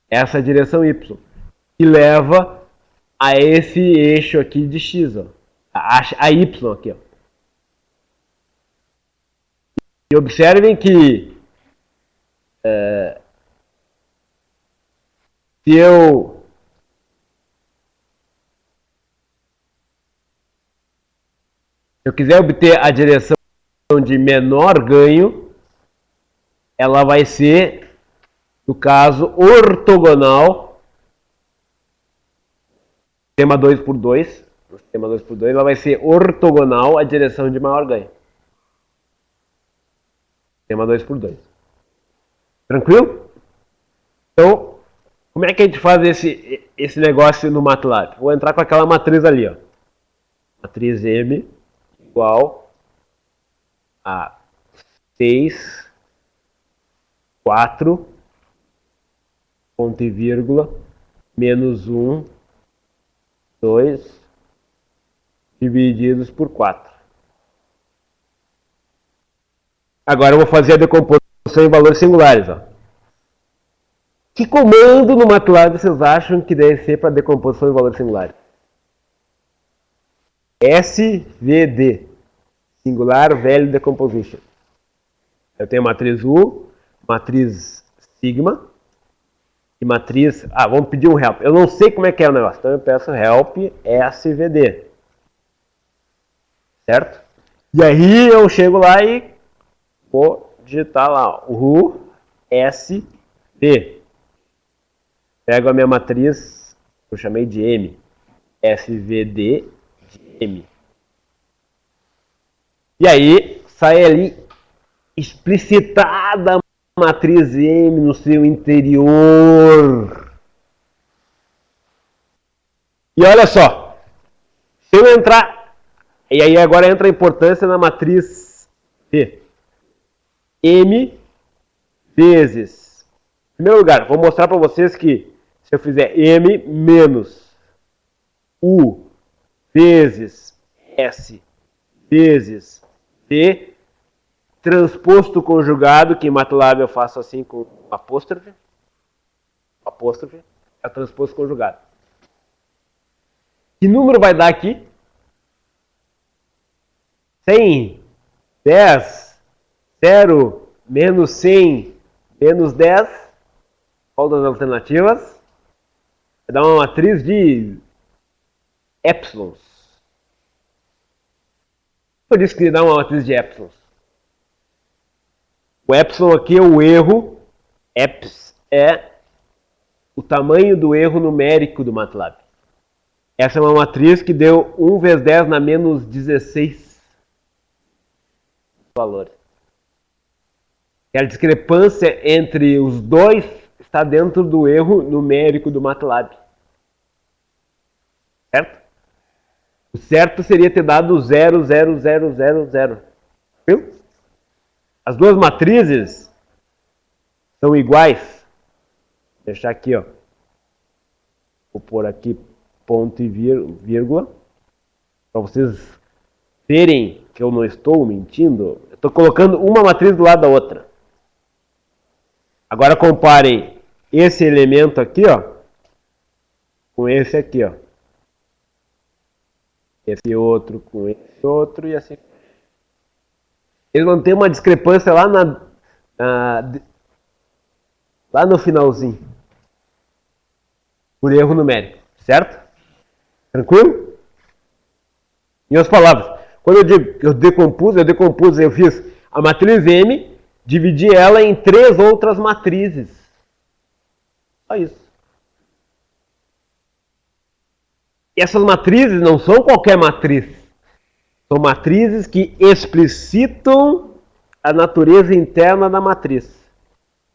Essa direção y, que leva a esse eixo aqui de x, ó, a y aqui, ó. E observem que se eu quiser obter a direção de menor ganho, ela vai ser, no caso, ortogonal. Sistema 2x2, no sistema 2x2, ela vai ser ortogonal à direção de maior ganho. Sistema 2x2. Tranquilo? Então, como é que a gente faz esse negócio no MATLAB? Vou entrar com aquela matriz ali, ó. Matriz M igual a 6, 4, ponto e vírgula, menos 1, 2, divididos por 4. Agora eu vou fazer a decomposição em valores singulares. Ó. Que comando no MATLAB vocês acham que deve ser para decomposição em valores singulares? SVD, Singular Value Decomposition. Eu tenho matriz U, matriz sigma e matriz... vamos pedir um help. Eu não sei como é que é o negócio, então eu peço help SVD. Certo? E aí eu chego lá e vou digitar lá, U, S, V. Pego a minha matriz, eu chamei de M, SVD de M. E aí sai ali explicitada a matriz M no seu interior. E olha só, se eu entrar, e aí agora entra a importância na matriz P. M vezes, em primeiro lugar, vou mostrar para vocês que se eu fizer M menos U vezes S vezes P, transposto conjugado, que em MATLAB eu faço assim com apóstrofe, é o transposto conjugado. Que número vai dar aqui? 100, 10, 0, menos 100, menos 10. Qual das alternativas? Vai dar uma matriz de épsilons. Eu disse que dá uma matriz de épsilons. O épsilon aqui é o erro, eps é o tamanho do erro numérico do MATLAB. Essa é uma matriz que deu 1 vezes 10 na menos 16 valores. E a discrepância entre os dois está dentro do erro numérico do MATLAB. Certo? O certo seria ter dado 0, 0, 0, 0, 0. Viu? As duas matrizes são iguais. Vou deixar aqui, ó. Vou pôr aqui ponto e vírgula. Para vocês verem que eu não estou mentindo. Eu estou colocando uma matriz do lado da outra. Agora comparem esse elemento aqui, ó, com esse aqui, ó. Esse outro com esse outro e assim. Eles vão ter uma discrepância lá lá no finalzinho. Por erro numérico, certo? Tranquilo? Em outras palavras, quando eu digo que eu decompus, eu fiz a matriz M, dividi ela em 3 outras matrizes. Só isso. E essas matrizes não são qualquer matriz. São matrizes que explicitam a natureza interna da matriz.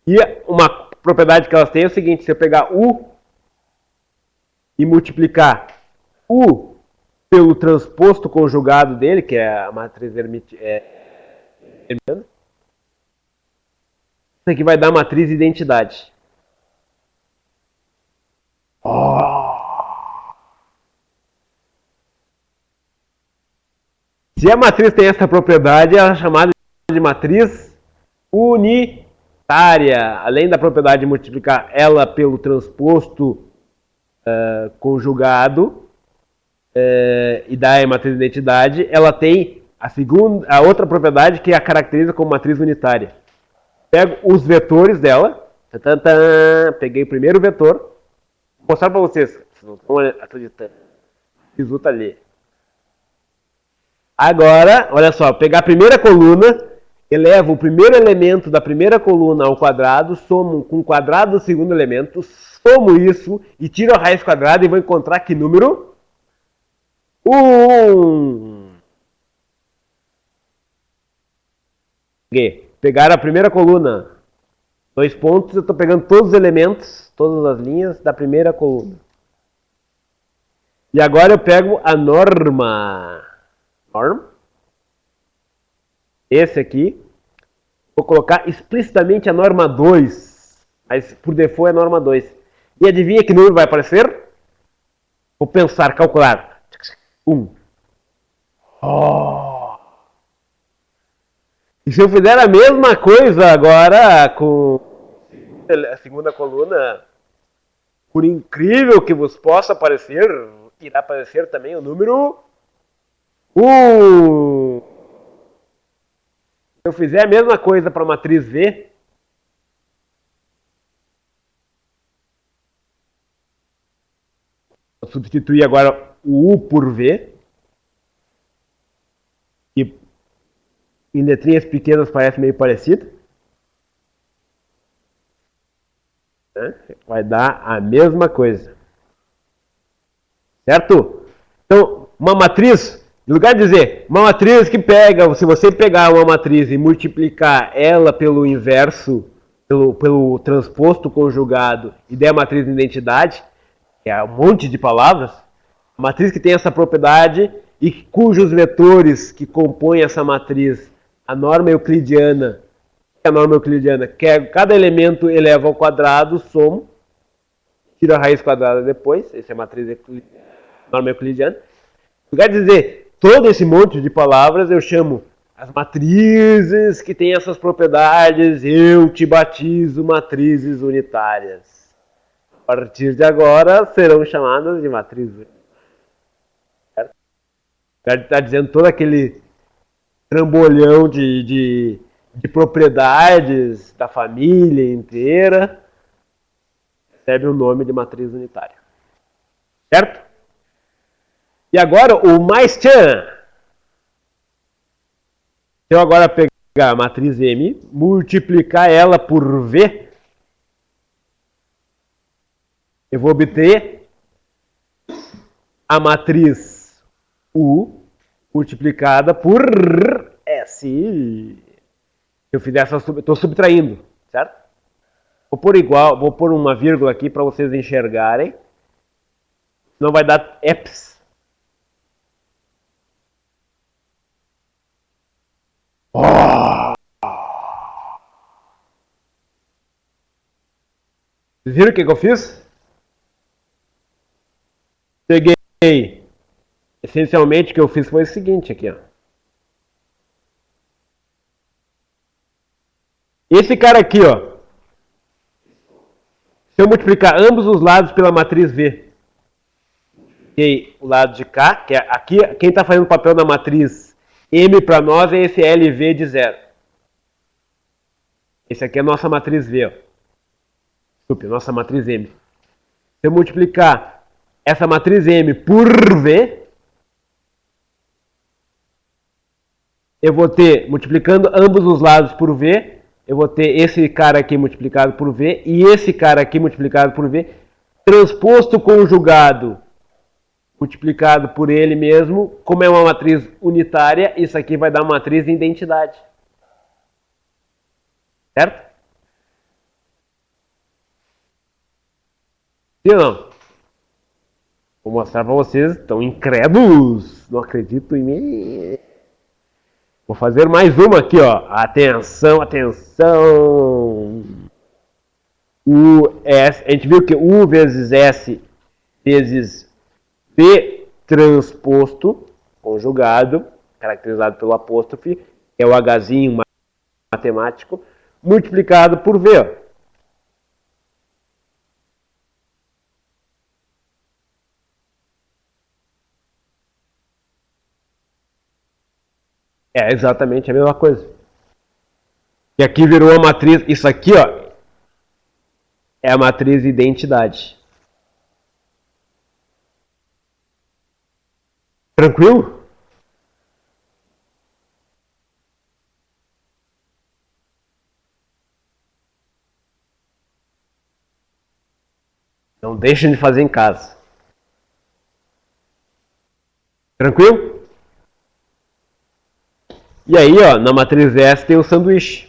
E uma propriedade que elas têm é o seguinte: se eu pegar U e multiplicar U pelo transposto conjugado dele, que é a matriz hermitiana, isso aqui vai dar a matriz identidade. Se a matriz tem essa propriedade, ela é chamada de matriz unitária. Além da propriedade de multiplicar ela pelo transposto conjugado e dar a matriz de identidade, ela tem a outra propriedade que a caracteriza como matriz unitária. Pego os vetores dela, peguei o primeiro vetor, vou mostrar para vocês, vocês não estão acreditando. Resulta ali. Agora, olha só, pegar a primeira coluna, elevo o primeiro elemento da primeira coluna ao quadrado, somo com o quadrado do segundo elemento, somo isso e tiro a raiz quadrada e vou encontrar que número? 1. Pegar a primeira coluna, 2 pontos, eu estou pegando todos os elementos, todas as linhas da primeira coluna. E agora eu pego a norma. Esse aqui, vou colocar explicitamente a norma 2, mas por default é a norma 2. E adivinha que número vai aparecer? Vou pensar, calcular. 1. E se eu fizer a mesma coisa agora com a segunda coluna, por incrível que vos possa parecer, irá aparecer também o número 1. Se eu fizer a mesma coisa para a matriz V, vou substituir agora o U por V, que em letrinhas pequenas parece meio parecido. Vai dar a mesma coisa. Certo? Então, uma matriz Em lugar de dizer uma matriz que pega, se você pegar uma matriz e multiplicar ela pelo inverso, pelo transposto conjugado e der a matriz de identidade, que é um monte de palavras, a matriz que tem essa propriedade e cujos vetores que compõem essa matriz, a norma euclidiana, que é cada elemento eleva ao quadrado, somo, tira a raiz quadrada depois, essa é a matriz euclidiana, norma euclidiana. Em lugar de dizer todo esse monte de palavras, eu chamo as matrizes que têm essas propriedades, eu te batizo matrizes unitárias. A partir de agora, serão chamadas de matrizes unitárias. Certo? Em lugar de estar dizendo todo aquele trambolhão de propriedades da família inteira, recebe o nome de matriz unitária. Certo? E agora o mais tchan. Se eu agora pegar a matriz M, multiplicar ela por V, eu vou obter a matriz U multiplicada por S. Eu fizer essa, estou subtraindo, certo? Vou pôr uma vírgula aqui para vocês enxergarem. Não vai dar EPS. Oh! Vocês viram o que eu fiz? Peguei. Essencialmente o que eu fiz foi o seguinte aqui, ó. Esse cara aqui, ó. Se eu multiplicar ambos os lados pela matriz V, e o lado de cá, que é aqui, quem está fazendo o papel da matriz M para nós é esse LV de 0. Esse aqui é a nossa matriz V, ó. Desculpe, nossa matriz M. Se eu multiplicar essa matriz M por V, eu vou ter, multiplicando ambos os lados por V, eu vou ter esse cara aqui multiplicado por V e esse cara aqui multiplicado por V, transposto conjugado, multiplicado por ele mesmo, como é uma matriz unitária, isso aqui vai dar uma matriz de identidade. Certo? Sim ou não? Vou mostrar para vocês, estão incrédulos, não acredito em mim. Vou fazer mais uma aqui, ó. Atenção, atenção. A gente viu que U vezes S vezes P transposto, conjugado, caracterizado pelo apóstrofe, que é o Hzinho matemático, multiplicado por V. Ó. É exatamente a mesma coisa. E aqui virou a matriz, isso aqui, ó, é a matriz identidade. Tranquilo? Não deixem de fazer em casa. Tranquilo? E aí, ó, na matriz S tem o sanduíche.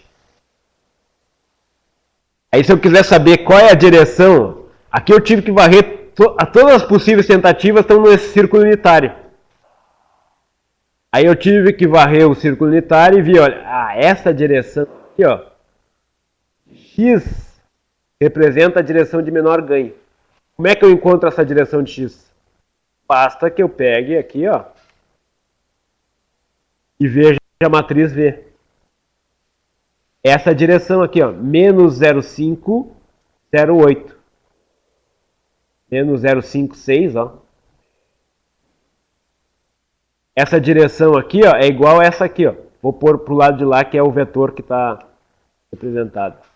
Aí se eu quiser saber qual é a direção, aqui eu tive que varrer, todas as possíveis tentativas estão nesse círculo unitário. Aí eu tive que varrer o círculo unitário e vi, olha, essa direção aqui, ó, X representa a direção de menor ganho. Como é que eu encontro essa direção de X? Basta que eu pegue aqui, ó, e veja a matriz V. Essa direção aqui, ó, menos 0,508. Menos 0,56, ó. Essa direção aqui, ó, é igual a essa aqui, ó. Vou pôr pro lado de lá, que é o vetor que está representado.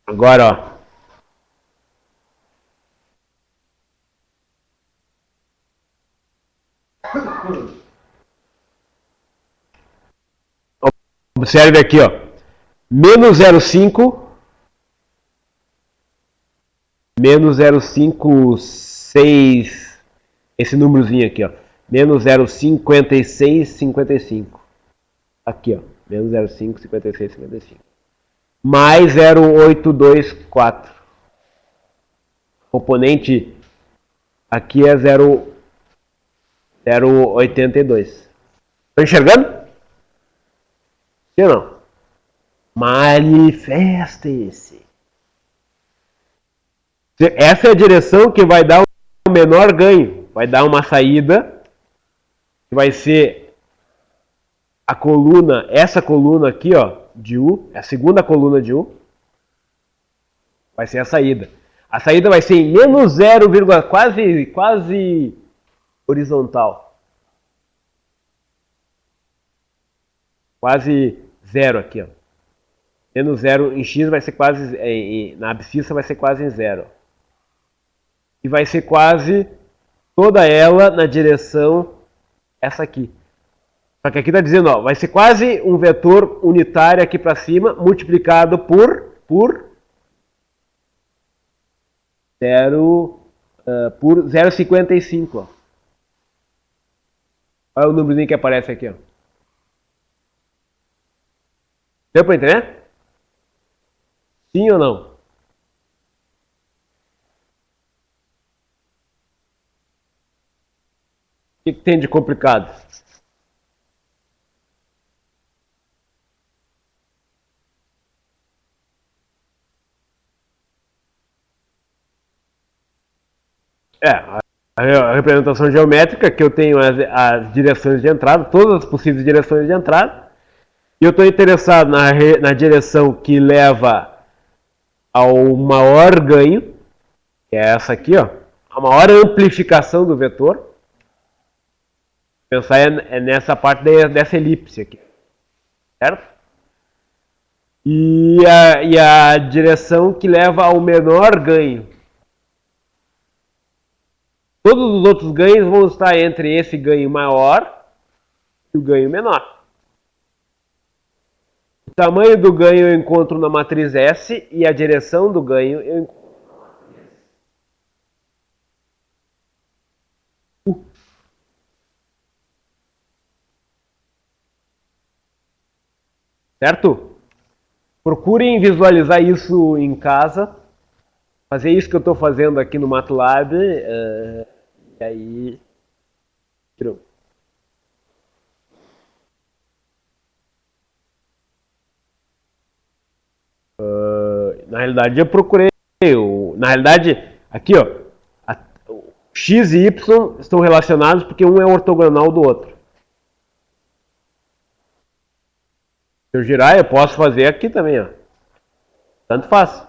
Agora, ó. Observe aqui, ó. Menos 0,5. Menos 0,56. Esse númerozinho aqui, ó. Menos 0,5655. Aqui, ó. Menos 0,55655. Mais 0,824. O componente aqui é 0,82. Estão enxergando? Sim ou não? Manifeste-se. Essa é a direção que vai dar o menor ganho. Vai dar uma saída que vai ser a coluna, essa coluna aqui, ó, de U, a segunda coluna de U, vai ser a saída. A saída vai ser em menos 0, quase horizontal. Quase zero aqui, ó. Menos 0 em X vai ser quase, na abscissa vai ser quase em zero. E vai ser quase toda ela na direção essa aqui. Só que aqui está dizendo, ó, vai ser quase um vetor unitário aqui para cima, multiplicado por 0,55. Olha o númerozinho que aparece aqui, ó. Deu para entender? Sim ou não? O que tem de complicado? A representação geométrica, que eu tenho as direções de entrada, todas as possíveis direções de entrada, e eu estou interessado na direção que leva ao maior ganho, que é essa aqui, ó, a maior amplificação do vetor. Pensar nessa parte dessa elipse aqui, certo? E a direção que leva ao menor ganho. Todos os outros ganhos vão estar entre esse ganho maior e o ganho menor. O tamanho do ganho eu encontro na matriz S e a direção do ganho eu encontro. Certo? Procurem visualizar isso em casa. Fazer isso que eu estou fazendo aqui no MATLAB. E aí... na realidade eu procurei... na realidade, aqui, ó, X e Y estão relacionados porque um é ortogonal do outro. Se eu girar, eu posso fazer aqui também, ó. Tanto faz.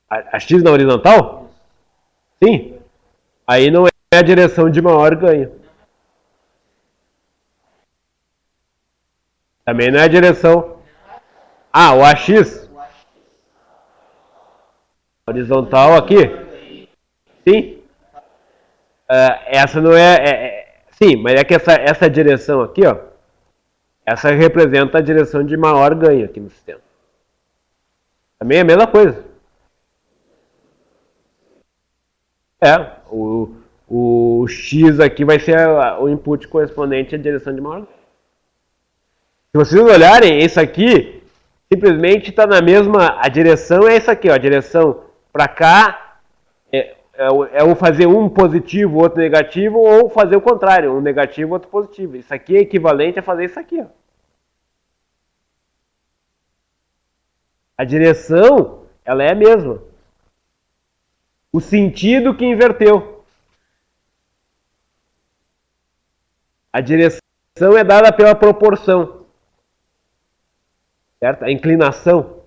A X na horizontal? Sim. Aí não é a direção de maior ganho. Também não é a direção. Ah, o AX. Horizontal aqui. Sim. Essa não é... Sim, mas é que essa direção aqui, ó, essa representa a direção de maior ganho aqui no sistema. Também é a mesma coisa. O X aqui vai ser o input correspondente à direção de maior ganho. Se vocês olharem, esse aqui simplesmente está na mesma... A direção é essa aqui, ó, a direção para cá é fazer um positivo, outro negativo, ou fazer o contrário, um negativo, outro positivo. Isso aqui é equivalente a fazer isso aqui, ó. A direção, ela é a mesma. O sentido que inverteu. A direção é dada pela proporção. Certo? A inclinação.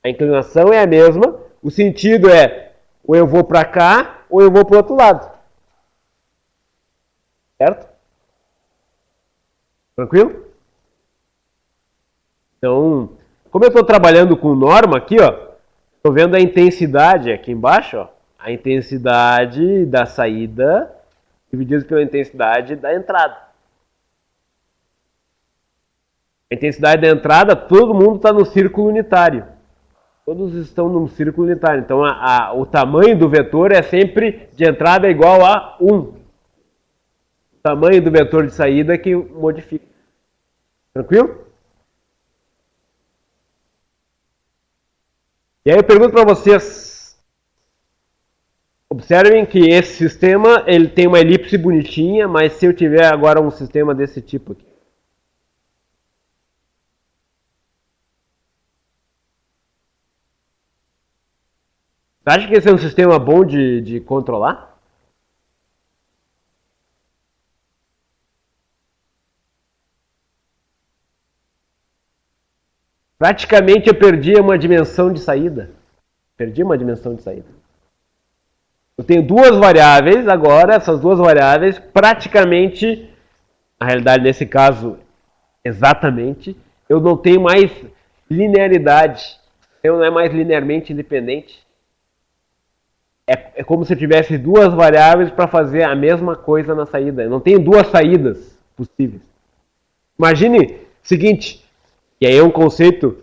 A inclinação é a mesma. O sentido é ou eu vou para cá ou eu vou para o outro lado. Certo? Tranquilo? Então, como eu estou trabalhando com norma aqui, ó, estou vendo a intensidade aqui embaixo, ó, a intensidade da saída dividido pela intensidade da entrada. A intensidade da entrada, todo mundo está no círculo unitário. Todos estão no círculo unitário. Então, o tamanho do vetor é sempre de entrada é igual a 1. O tamanho do vetor de saída é que modifica. Tranquilo? E aí eu pergunto para vocês, observem que esse sistema ele tem uma elipse bonitinha, mas se eu tiver agora um sistema desse tipo aqui, você acha que esse é um sistema bom de controlar? Praticamente eu perdi uma dimensão de saída. Perdi uma dimensão de saída. Eu tenho duas variáveis agora, essas duas variáveis praticamente, na realidade nesse caso exatamente, eu não tenho mais linearidade. Eu não é mais linearmente independente. É como se eu tivesse duas variáveis para fazer a mesma coisa na saída. Eu não tenho duas saídas possíveis. Imagine o seguinte, e aí é um conceito.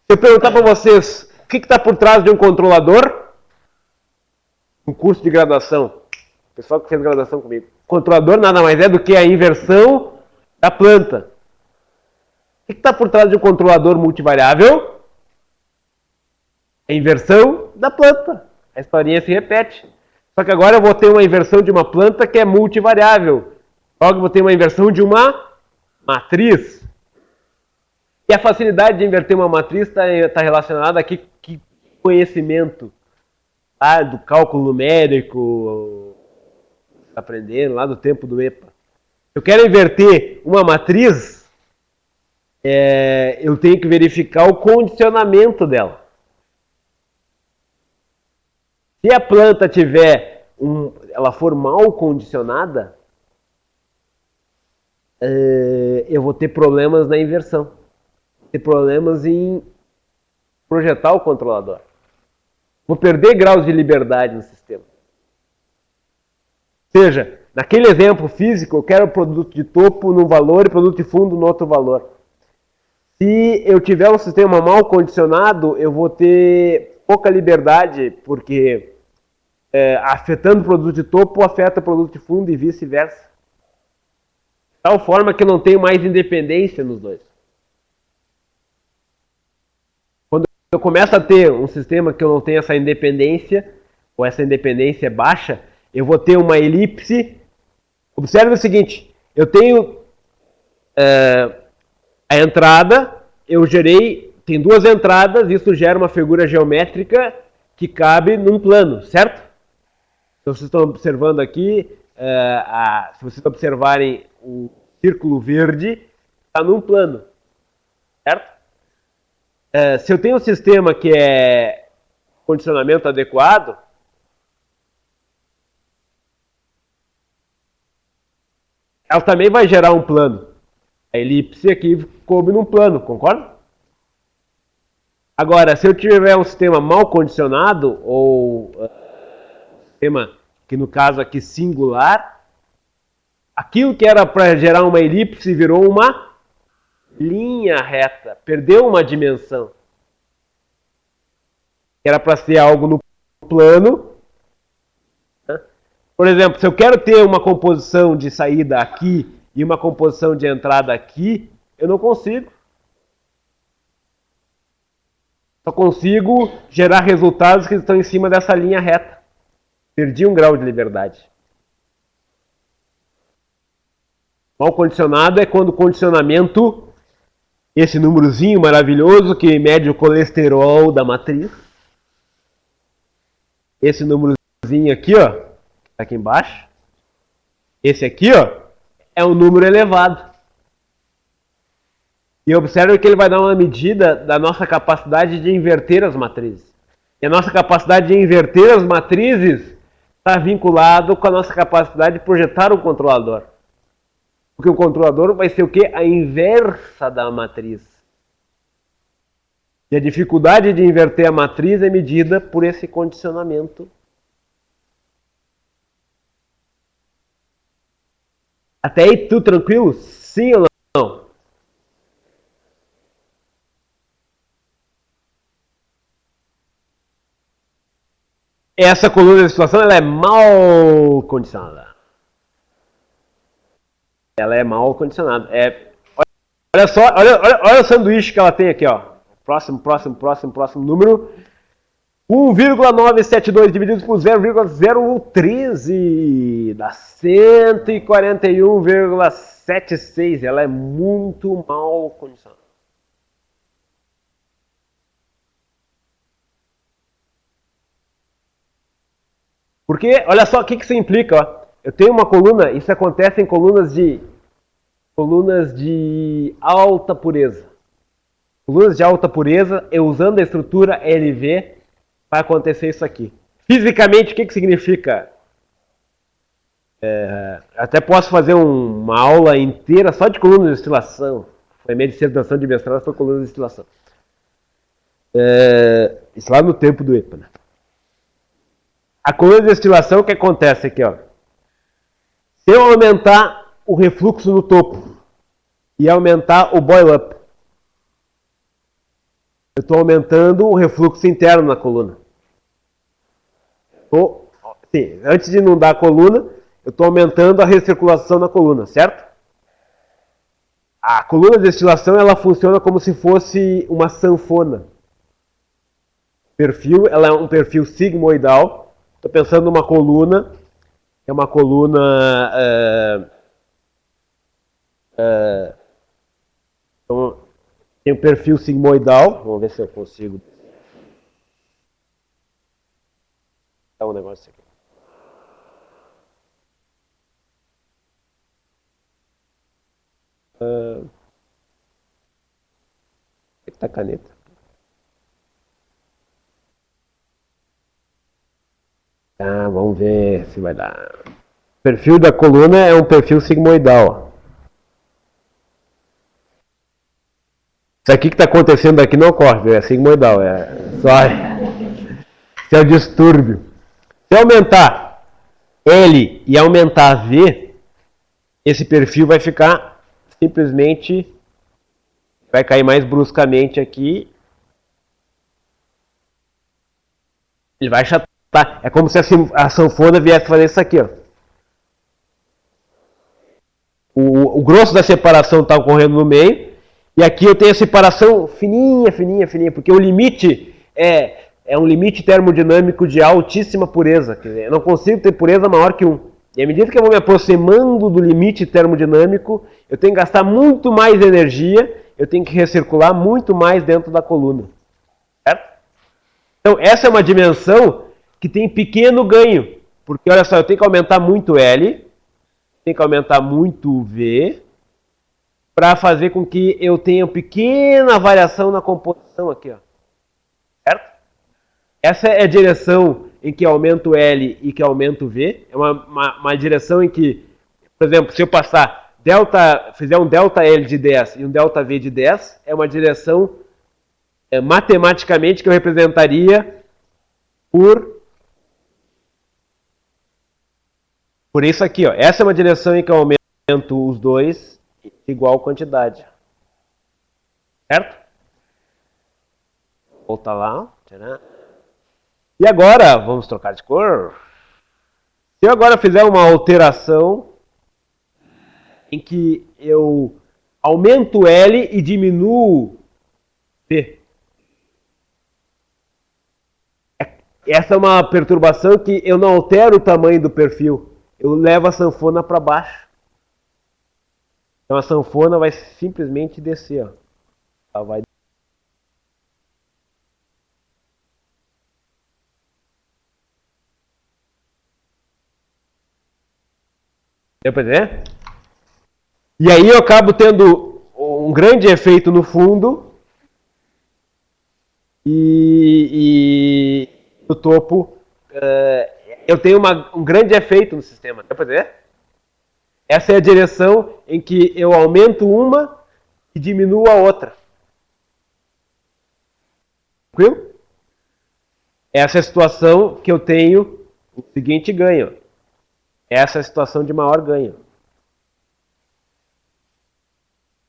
Se eu perguntar para vocês o que está por trás de um controlador, um curso de graduação, o pessoal que fez graduação comigo, controlador nada mais é do que a inversão da planta. O que está por trás de um controlador multivariável? A inversão da planta. A historinha se repete. Só que agora eu vou ter uma inversão de uma planta que é multivariável. Logo eu vou ter uma inversão de uma matriz. E a facilidade de inverter uma matriz está relacionada aqui com conhecimento do cálculo numérico, aprendendo lá do tempo do EPA. Eu quero inverter uma matriz, eu tenho que verificar o condicionamento dela. Se a planta ela for mal condicionada, eu vou ter problemas na inversão. Ter problemas em projetar o controlador. Vou perder graus de liberdade no sistema. Ou seja, naquele exemplo físico, eu quero produto de topo num valor e produto de fundo no outro valor. Se eu tiver um sistema mal condicionado, eu vou ter pouca liberdade, porque afetando o produto de topo, afeta o produto de fundo e vice-versa. De tal forma que eu não tenho mais independência nos dois. Quando eu começo a ter um sistema que eu não tenho essa independência, ou essa independência é baixa, eu vou ter uma elipse. Observe o seguinte, eu tenho a entrada, tem duas entradas, isso gera uma figura geométrica que cabe num plano, certo? Então vocês estão observando aqui, se vocês observarem o círculo verde, está num plano, certo? Se eu tenho um sistema que é condicionamento adequado, ela também vai gerar um plano. A elipse aqui coube num plano, concorda? Agora, se eu tiver um sistema mal condicionado, ou um sistema que no caso aqui singular, aquilo que era para gerar uma elipse virou uma linha reta, perdeu uma dimensão. Era para ser algo no plano. Por exemplo, se eu quero ter uma composição de saída aqui e uma composição de entrada aqui, eu não consigo. Só consigo gerar resultados que estão em cima dessa linha reta. Perdi um grau de liberdade. Mal condicionado é quando o condicionamento, esse númerozinho maravilhoso que mede o colesterol da matriz, esse númerozinho aqui, ó, aqui embaixo, esse aqui, ó, é um número elevado. E observe que ele vai dar uma medida da nossa capacidade de inverter as matrizes. E a nossa capacidade de inverter as matrizes está vinculado com a nossa capacidade de projetar o controlador. Porque o controlador vai ser o quê? A inversa da matriz. E a dificuldade de inverter a matriz é medida por esse condicionamento. Até aí tudo tranquilo? Sim ou não? essa coluna de situação ela é mal condicionada. Ela é mal condicionada. Olha só, olha o sanduíche que ela tem aqui, ó. Próximo número. 1,972 dividido por 0,013 dá 141,76. Ela é muito mal condicionada. Porque, olha só o que isso implica. Ó. Eu tenho uma coluna, isso acontece em colunas de alta pureza. Colunas de alta pureza, eu usando a estrutura LV, vai acontecer isso aqui. Fisicamente, o que significa? Até posso fazer uma aula inteira só de colunas de destilação. Foi minha dissertação de mestrado, foi colunas de destilação. Isso lá no tempo do EPA, né? A coluna de destilação, o que acontece aqui, ó? Se eu aumentar o refluxo no topo e aumentar o boil up, eu estou aumentando o refluxo interno na coluna. Sim, antes de inundar a coluna, eu estou aumentando a recirculação na coluna, certo? A coluna de destilação ela funciona como se fosse uma sanfona. Ela é um perfil sigmoidal. Estou pensando numa coluna, é uma coluna então, tem um perfil sigmoidal. Vamos ver se eu consigo. Dá um negócio aqui. Onde tá a caneta? Vamos ver se vai dar. O perfil da coluna é um perfil sigmoidal. Isso aqui que está acontecendo aqui não ocorre, é sigmoidal, isso é o distúrbio. Se aumentar L e aumentar V, esse perfil vai ficar simplesmente, vai cair mais bruscamente aqui. Ele vai achatar. É como se a sanfona viesse fazer isso aqui, ó. O grosso da separação está ocorrendo no meio, e aqui eu tenho a separação fininha, porque o limite é um limite termodinâmico de altíssima pureza. Quer dizer, eu não consigo ter pureza maior que 1. E à medida que eu vou me aproximando do limite termodinâmico, eu tenho que gastar muito mais energia, eu tenho que recircular muito mais dentro da coluna. Certo? Então, essa é uma dimensão que tem pequeno ganho. Porque, olha só, eu tenho que aumentar muito L, tenho que aumentar muito V, para fazer com que eu tenha pequena variação na composição aqui, ó. Certo? Essa é a direção em que aumento L e que aumento V. É uma direção em que, por exemplo, se eu passar fizer um delta L de 10 e um delta V de 10, é uma direção matematicamente que eu representaria por isso aqui, ó. Essa é uma direção em que eu aumento os dois igual quantidade. Certo? Volta lá. E agora, vamos trocar de cor. Se eu agora fizer uma alteração em que eu aumento L e diminuo V. Essa é uma perturbação que eu não altero o tamanho do perfil. Eu levo a sanfona para baixo. Então a sanfona vai simplesmente descer, ó. Ela vai Deu para entender? E aí eu acabo tendo um grande efeito no fundo e no topo eu tenho um grande efeito no sistema. Deu para entender? Essa é a direção em que eu aumento uma e diminuo a outra. Tranquilo? Essa é a situação que eu tenho o seguinte ganho. Essa é a situação de maior ganho.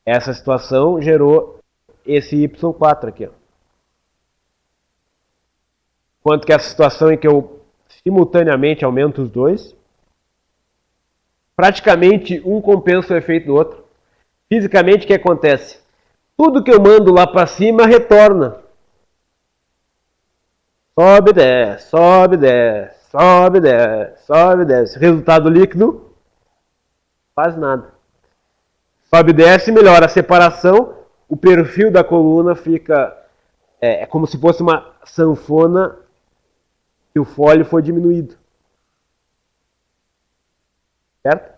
Essa situação gerou esse Y4 aqui. Ó. Quanto que essa situação em que eu simultaneamente aumenta os dois. Praticamente um compensa o efeito do outro. Fisicamente, o que acontece? Tudo que eu mando lá para cima retorna. Sobe, desce, sobe, desce, sobe, desce, sobe, desce. Resultado líquido, quase nada. Sobe, desce, melhora a separação, o perfil da coluna fica é como se fosse uma sanfona e o fólio foi diminuído. Certo?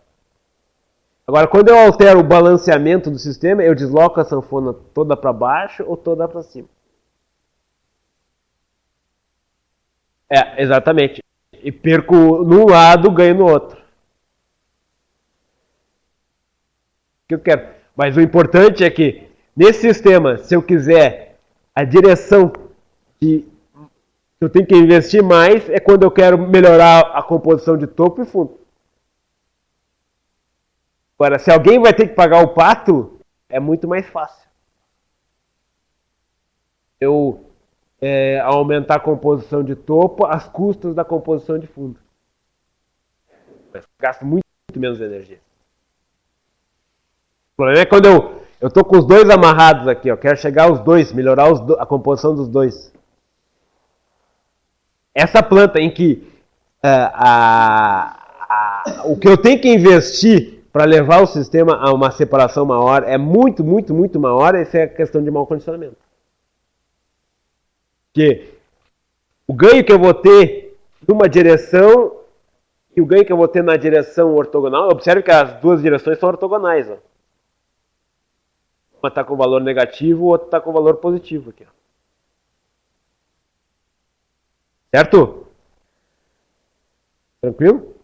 Agora, quando eu altero o balanceamento do sistema, eu desloco a sanfona toda para baixo ou toda para cima. Exatamente. E perco num lado, ganho no outro. O que eu quero? Mas o importante é que, nesse sistema, se eu quiser a direção que eu tenho que investir mais, é quando eu quero melhorar a composição de topo e fundo. Agora, se alguém vai ter que pagar o pato, é muito mais fácil. Eu aumentar a composição de topo às custas da composição de fundo. Mas gasto muito menos energia. O problema é quando eu estou com os dois amarrados aqui, eu quero chegar aos dois, melhorar a composição dos dois. Essa planta em que o que eu tenho que investir para levar o sistema a uma separação maior é muito, muito, muito maior, essa é a questão de mau condicionamento. Porque o ganho que eu vou ter numa direção e o ganho que eu vou ter na direção ortogonal, observe que as duas direções são ortogonais. Ó. Uma está com valor negativo, o outro está com valor positivo. Aqui, ó. Certo? Tranquilo?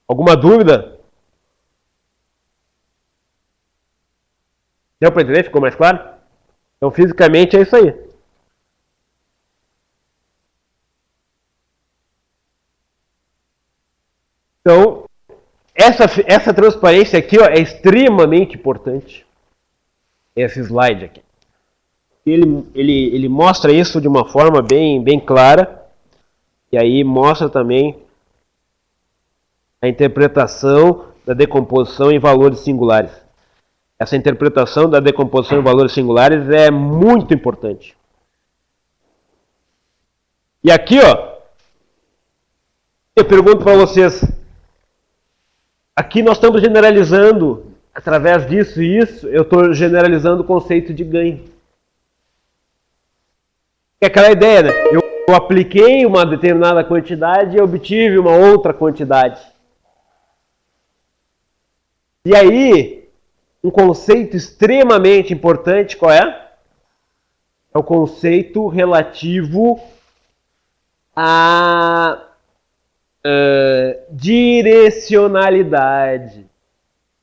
Alguma dúvida? Deu para entender? Ficou mais claro? Então, fisicamente é isso aí. Então, essa transparência aqui ó, é extremamente importante. Esse slide aqui. Ele mostra isso de uma forma bem clara. E aí mostra também a interpretação da decomposição em valores singulares. Essa interpretação da decomposição em valores singulares é muito importante. E aqui, ó, eu pergunto para vocês. Aqui nós estamos generalizando, através disso e isso, eu estou generalizando o conceito de ganho. É aquela ideia, né? Eu apliquei uma determinada quantidade e obtive uma outra quantidade. E aí, um conceito extremamente importante, qual é? É o conceito relativo à direcionalidade.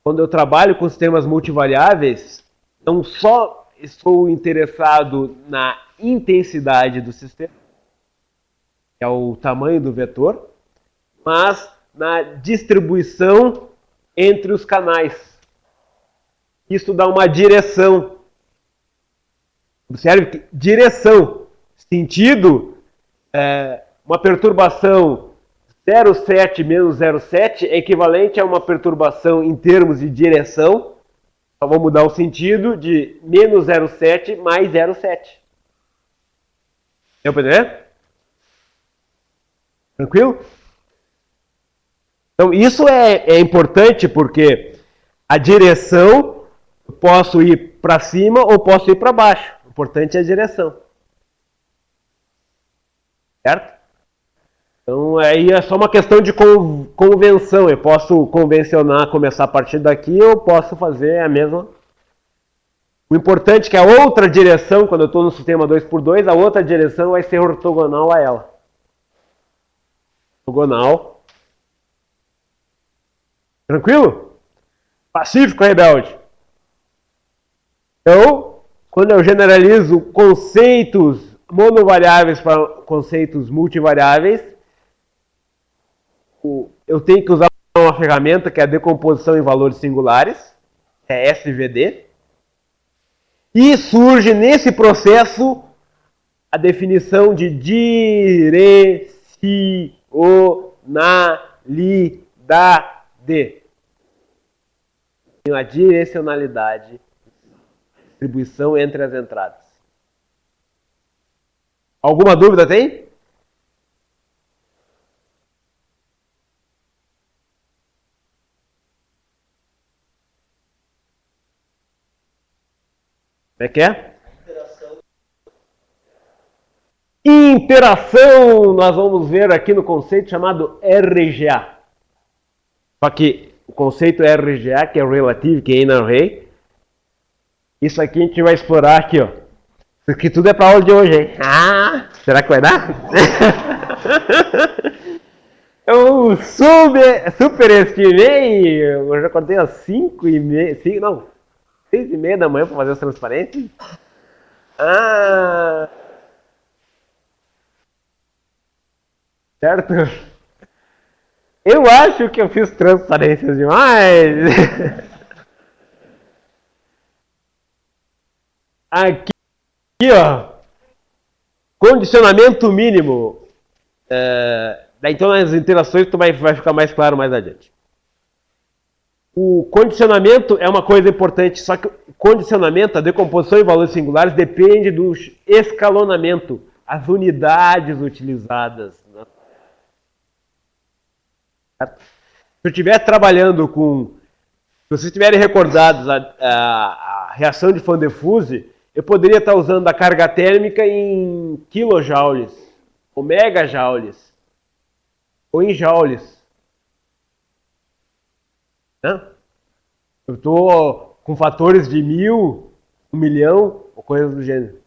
Quando eu trabalho com sistemas multivariáveis, não só estou interessado na intensidade do sistema, que é o tamanho do vetor, mas na distribuição entre os canais. Isso dá uma direção. Observe que direção, sentido, uma perturbação 0,7 menos 0,7 é equivalente a uma perturbação em termos de direção. Só vou mudar o sentido de menos 0,7 mais 0,7. Deu para entender? Tranquilo? Então, isso é importante porque a direção, eu posso ir para cima ou posso ir para baixo. O importante é a direção. Certo? Então, aí é só uma questão de convenção. Eu posso convencionar, começar a partir daqui, ou posso fazer a mesma. O importante é que a outra direção, quando eu estou no sistema 2x2, a outra direção vai ser ortogonal a ela. Ortogonal. Tranquilo? Pacífico, rebelde. Então, quando eu generalizo conceitos monovariáveis para conceitos multivariáveis, eu tenho que usar uma ferramenta que é a decomposição em valores singulares, é SVD, e surge nesse processo a definição de direcionalidade. A direcionalidade, distribuição entre as entradas. Alguma dúvida tem? Como é que é? Interação, nós vamos ver aqui no conceito chamado RGA. Só que o conceito RGA, que é Relative Gain Array, isso aqui a gente vai explorar aqui, ó. Isso aqui tudo é para aula de hoje, hein? Ah, será que vai dar? Eu superestimei, eu já contei às 6:30 da manhã para fazer as transparências. Ah, certo? Eu acho que eu fiz transparências demais. Aqui, ó, condicionamento mínimo. Então as interações vai ficar mais claro mais adiante. O condicionamento é uma coisa importante, só que o condicionamento, a decomposição em valores singulares, depende do escalonamento, as unidades utilizadas. Certo? Se eu estiver trabalhando com... Se vocês estiverem recordados a reação de Van der Fuse, eu poderia estar usando a carga térmica em kilojoules, ou megajoules, ou em joules. Né? Eu estou com fatores de 1000, 1 milhão, ou coisas do gênero.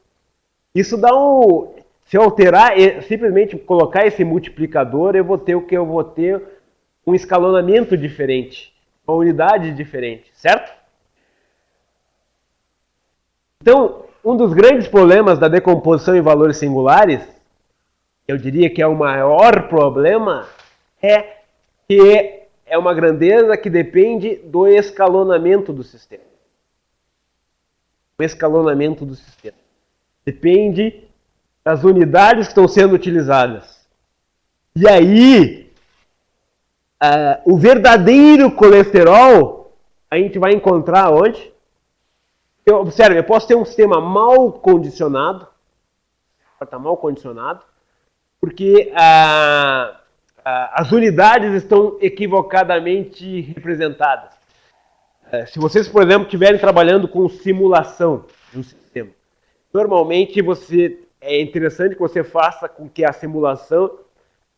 Isso dá um... Se eu alterar, simplesmente colocar esse multiplicador, eu vou ter o que eu vou ter um escalonamento diferente, uma unidade diferente, certo? Então, um dos grandes problemas da decomposição em valores singulares, eu diria que é o maior problema, é que é uma grandeza que depende do escalonamento do sistema. O escalonamento do sistema. Depende das unidades que estão sendo utilizadas. E aí, o verdadeiro colesterol a gente vai encontrar onde? Observe, eu posso ter um sistema mal condicionado, porque as unidades estão equivocadamente representadas. Se vocês, por exemplo, estiverem trabalhando com simulação de um sistema, normalmente é interessante que você faça com que a simulação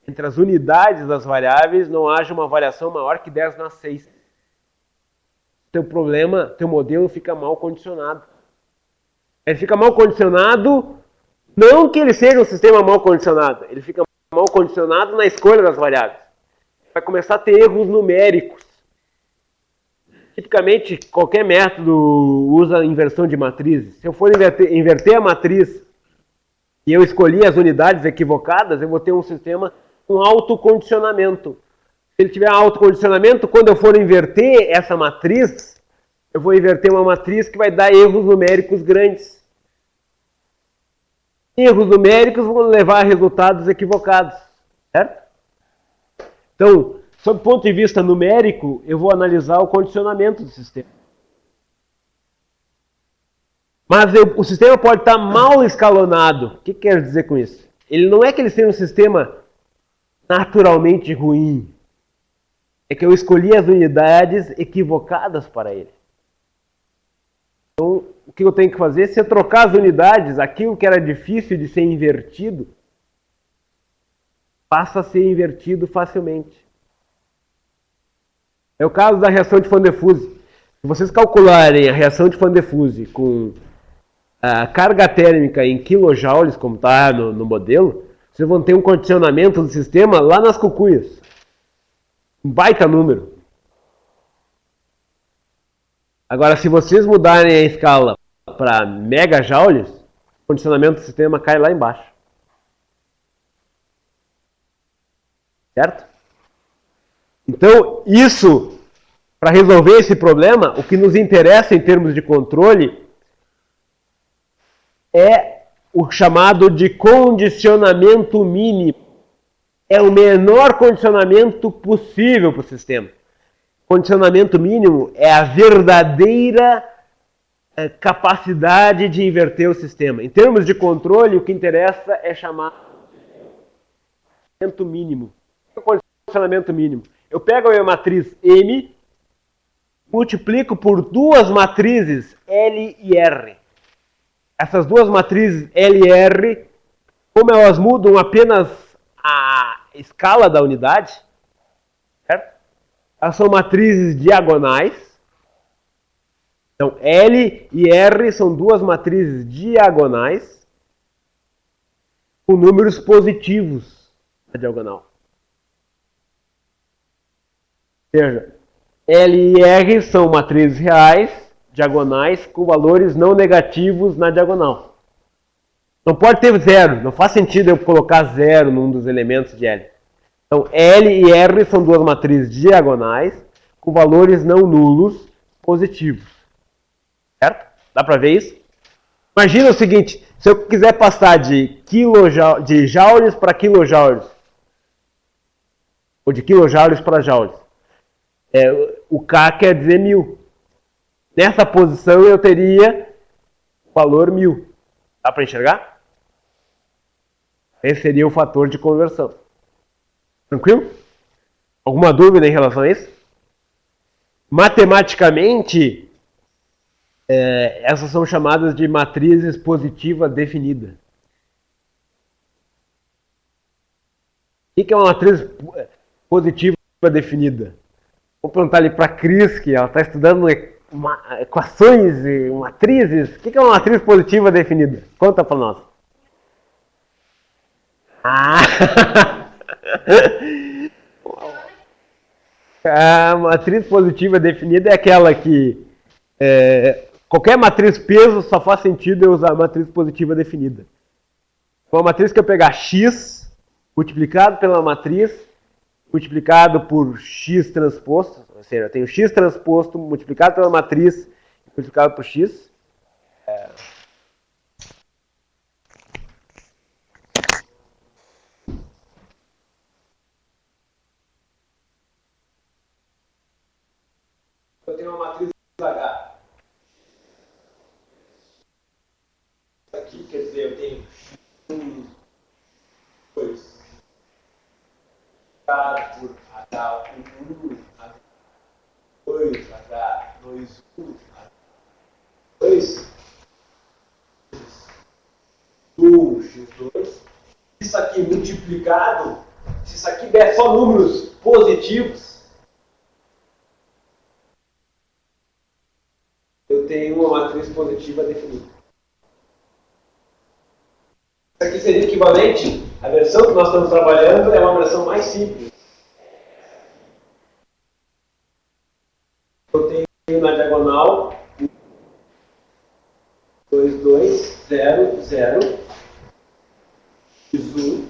entre as unidades das variáveis não haja uma variação maior que 10⁶. Teu modelo fica mal condicionado. Ele fica mal condicionado, não que ele seja um sistema mal condicionado, ele fica mal condicionado na escolha das variáveis. Vai começar a ter erros numéricos. Tipicamente, qualquer método usa inversão de matrizes. Se eu for inverter a matriz e eu escolhi as unidades equivocadas, eu vou ter um sistema com autocondicionamento. Se ele tiver autocondicionamento, quando eu for inverter essa matriz, eu vou inverter uma matriz que vai dar erros numéricos grandes. Erros numéricos vão levar a resultados equivocados, certo? Então, sob o ponto de vista numérico, eu vou analisar o condicionamento do sistema. Mas o sistema pode estar mal escalonado. O que quer dizer com isso? Ele não é que ele seja um sistema naturalmente ruim. É que eu escolhi as unidades equivocadas para ele. Então, o que eu tenho que fazer? Se eu trocar as unidades, aquilo que era difícil de ser invertido, passa a ser invertido facilmente. É o caso da reação de Van der Fuse. Se vocês calcularem a reação de Van der Fuse com a carga térmica em kilojoules, como está no modelo, vocês vão ter um condicionamento do sistema lá nas cucuias. Um baita número. Agora, se vocês mudarem a escala para megajoules, o condicionamento do sistema cai lá embaixo. Certo? Então, isso, para resolver esse problema, o que nos interessa em termos de controle é o chamado de condicionamento mínimo. é o menor condicionamento possível para o sistema. Condicionamento mínimo é a verdadeira capacidade de inverter o sistema. Em termos de controle, o que interessa é chamar condicionamento mínimo. O condicionamento mínimo. Eu pego a minha matriz M, multiplico por duas matrizes L e R. Essas duas matrizes L e R, como elas mudam apenas a escala da unidade, certo? Elas são matrizes diagonais. Então, L e R são duas matrizes diagonais com números positivos na diagonal. Ou seja, L e R são matrizes reais, diagonais, com valores não negativos na diagonal. Não pode ter zero, não faz sentido eu colocar zero num dos elementos de L. Então, L e R são duas matrizes diagonais com valores não nulos positivos. Certo? Dá para ver isso? Imagina o seguinte, se eu quiser passar de joules para quilojoules, ou de quilojoules para joules, o K quer dizer 1000. Nessa posição eu teria o valor 1000. Dá para enxergar? Esse seria o fator de conversão. Tranquilo? Alguma dúvida em relação a isso? Matematicamente, essas são chamadas de matrizes positiva definida. O que é uma matriz positiva definida? Vou perguntar ali para a Cris, que ela está estudando equações e matrizes. O que é uma matriz positiva definida? Conta para nós. A matriz positiva definida é aquela que qualquer matriz peso só faz sentido eu usar a matriz positiva definida. Uma matriz que eu pegar x multiplicado pela matriz multiplicado por x transposto, ou seja, eu tenho x transposto multiplicado pela matriz multiplicado por x. Eu tenho uma matriz H. Aqui quer dizer, eu tenho 1, 2, H por H1, H2, H2, H2, X2. Isso aqui multiplicado, se isso aqui der só números positivos, eu tenho uma matriz positiva definida. Isso aqui seria equivalente, a versão que nós estamos trabalhando é uma versão mais simples. Eu tenho na diagonal 2, 2, 0, 0, x1,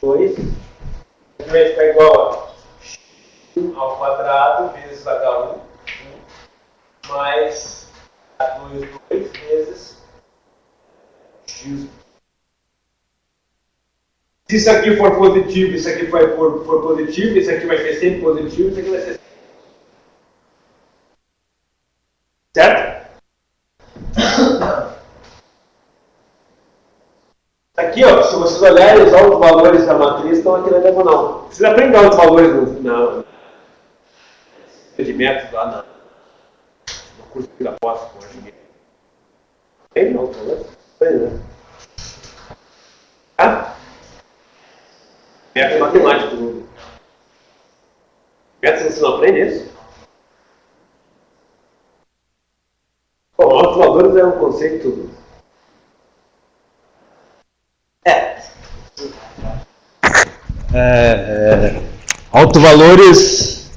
2, vai ficar igual a x1 ao quadrado vezes h1, mais h2, 2 vezes x. Se isso aqui for positivo, isso aqui for positivo, isso aqui vai ser sempre positivo, isso aqui vai ser certo? Aqui, ó, se vocês olharem, os autovalores da matriz estão aqui na diagonal. Vocês aprendem autovalores no de métodos lá no curso da pós com a Juliana. Tem autovalores? Tem, né? Ah? Método matemático. Método você não aprende isso? Bom, autovalores é um conceito. Autovalores,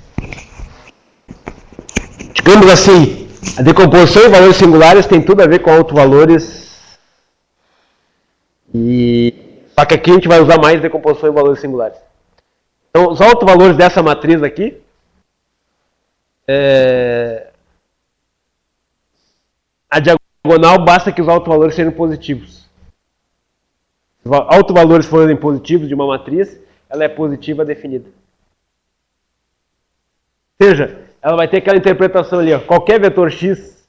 digamos assim, a decomposição em valores singulares tem tudo a ver com autovalores. Só que aqui a gente vai usar mais decomposição em valores singulares. Então, os autovalores dessa matriz aqui a diagonal basta que os autovalores sejam positivos. autovalores forem positivos de uma matriz, ela é positiva definida. Ou seja, ela vai ter aquela interpretação ali, ó, qualquer vetor x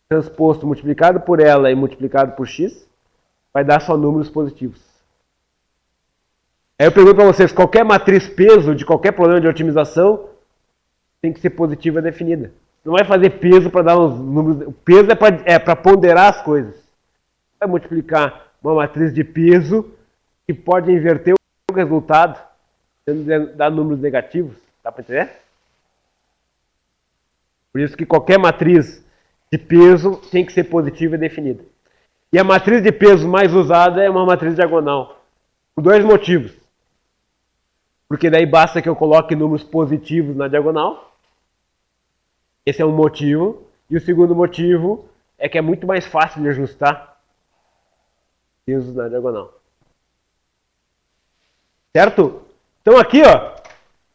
transposto multiplicado por ela e multiplicado por x vai dar só números positivos. Aí eu pergunto para vocês, qualquer matriz peso de qualquer problema de otimização tem que ser positiva definida. Não vai fazer peso para dar uns números. O peso é para ponderar as coisas. Vai multiplicar uma matriz de peso que pode inverter o resultado, dar números negativos. Dá para entender? Por isso que qualquer matriz de peso tem que ser positiva e definida. E a matriz de peso mais usada é uma matriz diagonal. Por dois motivos. Porque daí basta que eu coloque números positivos na diagonal. Esse é um motivo. E o segundo motivo é que é muito mais fácil de ajustar pesos na diagonal. Certo? Então aqui, ó,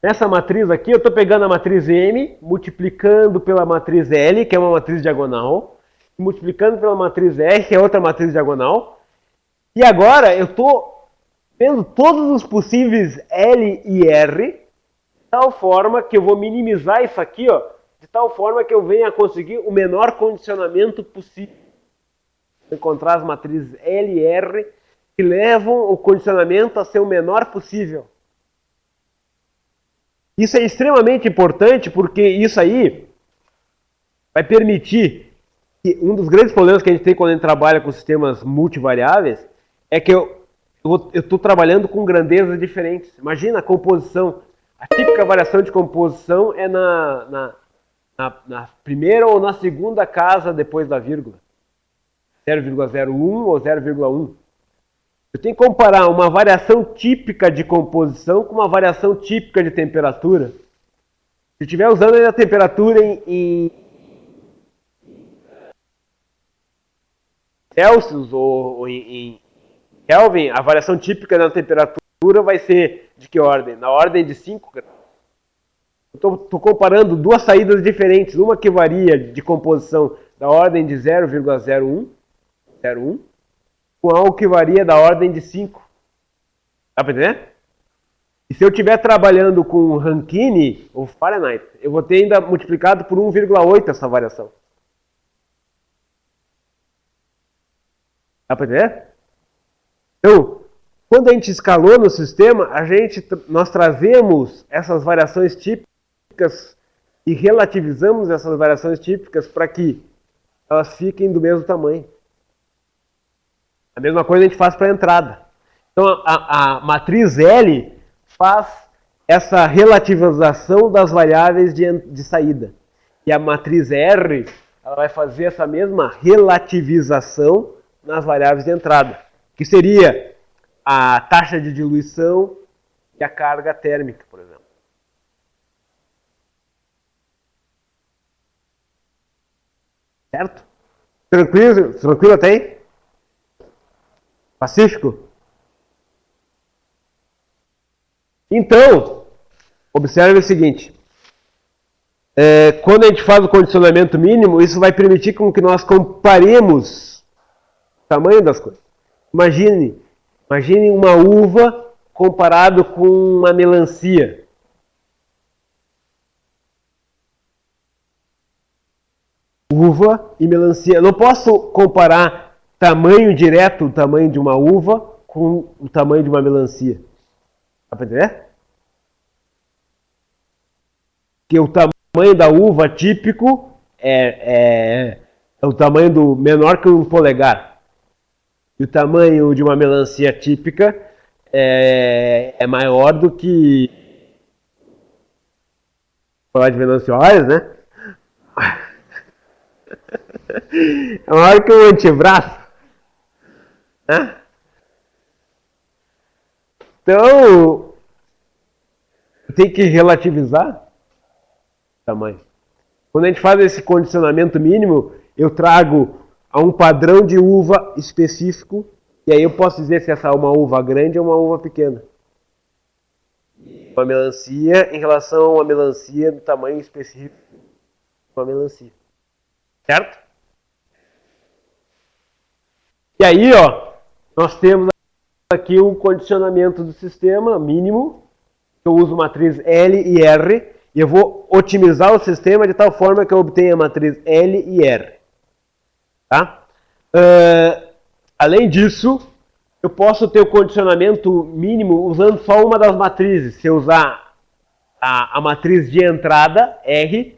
nessa matriz aqui, eu estou pegando a matriz M, multiplicando pela matriz L, que é uma matriz diagonal, multiplicando pela matriz R, que é outra matriz diagonal. E agora eu estou vendo todos os possíveis L e R, de tal forma que eu vou minimizar isso aqui, ó, de tal forma que eu venha a conseguir o menor condicionamento possível. Vou encontrar as matrizes L e R que levam o condicionamento a ser o menor possível. Isso é extremamente importante porque isso aí vai permitir que um dos grandes problemas que a gente tem quando a gente trabalha com sistemas multivariáveis é que eu estou trabalhando com grandezas diferentes. Imagina a composição. A típica variação de composição é na primeira ou na segunda casa depois da vírgula. 0,01 ou 0,1. Eu tenho que comparar uma variação típica de composição com uma variação típica de temperatura. Se eu estiver usando a temperatura em Celsius ou em Kelvin, a variação típica da temperatura vai ser de que ordem? Na ordem de 5 graus. Estou comparando duas saídas diferentes. Uma que varia de composição da ordem de 0,01 com algo que varia da ordem de 5. Dá para entender? E se eu estiver trabalhando com Rankine ou Fahrenheit, eu vou ter ainda multiplicado por 1,8 essa variação. Dá para entender? Então, quando a gente escalou no sistema, nós trazemos essas variações típicas e relativizamos essas variações típicas para que elas fiquem do mesmo tamanho. A mesma coisa a gente faz para a entrada. Então, a matriz L faz essa relativização das variáveis de saída. E a matriz R ela vai fazer essa mesma relativização nas variáveis de entrada, que seria a taxa de diluição e a carga térmica, por exemplo. Certo? Tranquilo até aí? Pacífico? Então, observe o seguinte. Quando a gente faz o condicionamento mínimo, isso vai permitir com que nós comparemos o tamanho das coisas. Imagine uma uva comparado com uma melancia. Uva e melancia. Eu não posso comparar tamanho direto, o tamanho de uma uva, com o tamanho de uma melancia. Dá para entender? Porque o tamanho da uva típico é o tamanho do menor que um polegar. E o tamanho de uma melancia típica é maior do que... falar de melanciosas, né? É maior que um antebraço. Né? Então, tem que relativizar o tamanho. Quando a gente faz esse condicionamento mínimo, eu trago a um padrão de uva específico, e aí eu posso dizer se essa é uma uva grande ou uma uva pequena. Uma melancia em relação a uma melancia do tamanho específico de uma melancia. Certo? E aí, ó, nós temos aqui o condicionamento do sistema mínimo. Eu uso matriz L e R e eu vou otimizar o sistema de tal forma que eu obtenha a matriz L e R. Tá? Além disso, eu posso ter o condicionamento mínimo usando só uma das matrizes. Se eu usar a matriz de entrada, R,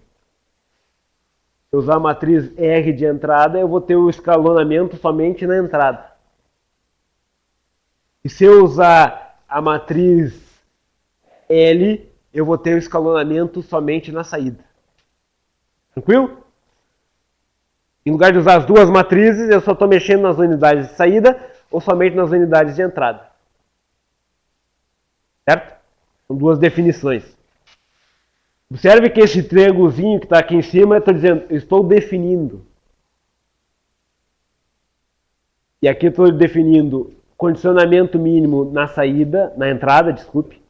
se eu usar a matriz R de entrada, eu vou ter o escalonamento somente na entrada. E se eu usar a matriz L, eu vou ter o escalonamento somente na saída. Tranquilo? Em lugar de usar as duas matrizes, eu só estou mexendo nas unidades de saída ou somente nas unidades de entrada. Certo? São duas definições. Observe que esse triângulozinho que está aqui em cima, eu estou dizendo, eu estou definindo. E aqui eu estou definindo condicionamento mínimo na saída, na entrada, desculpe,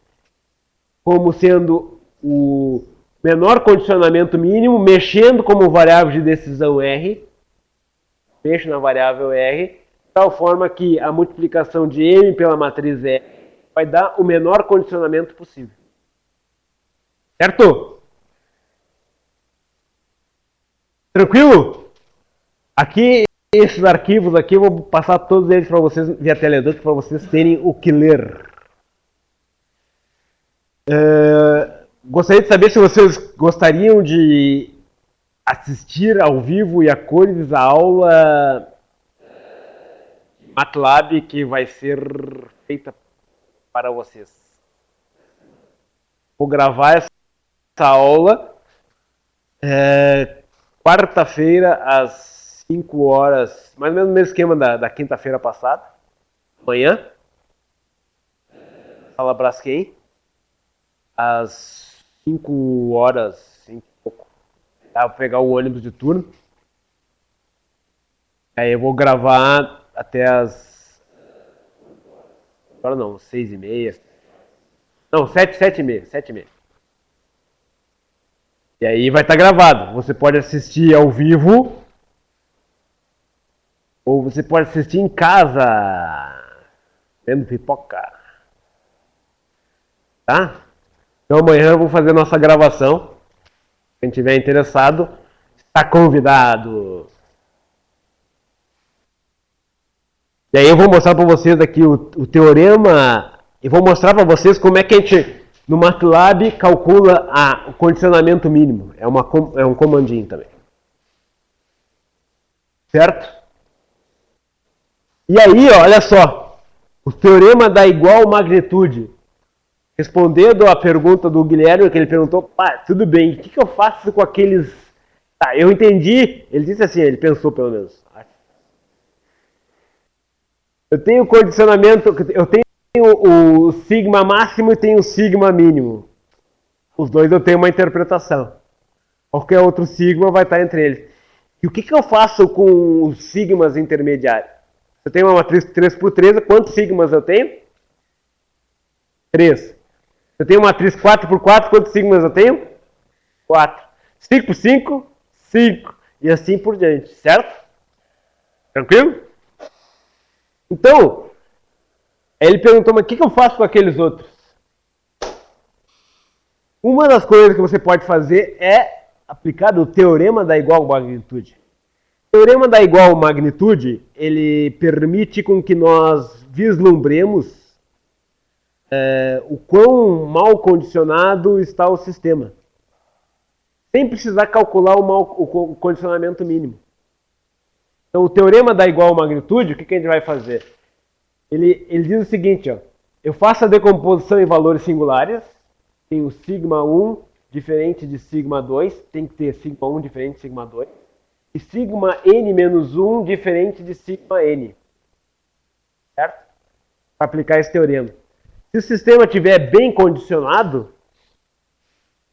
como sendo o menor condicionamento mínimo, mexendo como variável de decisão R, mexo na variável R, de tal forma que a multiplicação de M pela matriz R vai dar o menor condicionamento possível. Certo? Tranquilo? Aqui, esses arquivos aqui, eu vou passar todos eles para vocês via Teledoc, para vocês terem o que ler. Gostaria de saber se vocês gostariam de assistir ao vivo e a cores a aula MATLAB que vai ser feita para vocês. Vou gravar essa aula quarta-feira às 5 horas, mais ou menos no mesmo esquema da quinta-feira passada, amanhã, sala Braskem, às 5 horas, 5 e pouco. Vou pegar o ônibus de turno. Aí eu vou gravar até as... Agora não, 6h30. Não, 7h30. E aí vai estar gravado. Você pode assistir ao vivo ou você pode assistir em casa, vendo pipoca. Tá? Então amanhã eu vou fazer a nossa gravação. Quem tiver interessado, está convidado. E aí eu vou mostrar para vocês aqui o teorema. E vou mostrar para vocês como é que a gente, no MATLAB, calcula o condicionamento mínimo. É um comandinho também. Certo? E aí, ó, olha só. O teorema da igual magnitude. Respondendo à pergunta do Guilherme, que ele perguntou, tudo bem, o que eu faço com aqueles... Tá, eu entendi. Ele disse assim, ele pensou pelo menos. Eu tenho condicionamento, eu tenho o sigma máximo e tenho o sigma mínimo. Os dois eu tenho uma interpretação. Qualquer outro sigma vai estar entre eles. E o que eu faço com os sigmas intermediários? Eu tenho uma matriz 3x3, quantos sigmas eu tenho? 3. Eu tenho uma matriz 4x4, quantos sigmas eu tenho? 4. 5x5, 5. E assim por diante, certo? Tranquilo? Então, ele perguntou, mas o que eu faço com aqueles outros? Uma das coisas que você pode fazer é aplicar o teorema da igual magnitude. O teorema da igual magnitude, ele permite com que nós vislumbremos o quão mal condicionado está o sistema, sem precisar calcular o condicionamento mínimo. Então, o teorema da igual magnitude, o que a gente vai fazer? Ele diz o seguinte, ó, eu faço a decomposição em valores singulares, tenho sigma 1 diferente de sigma 2, tem que ter sigma 1 diferente de sigma 2, e sigma n menos 1 diferente de sigma n. Certo? Para aplicar esse teorema. Se o sistema estiver bem condicionado,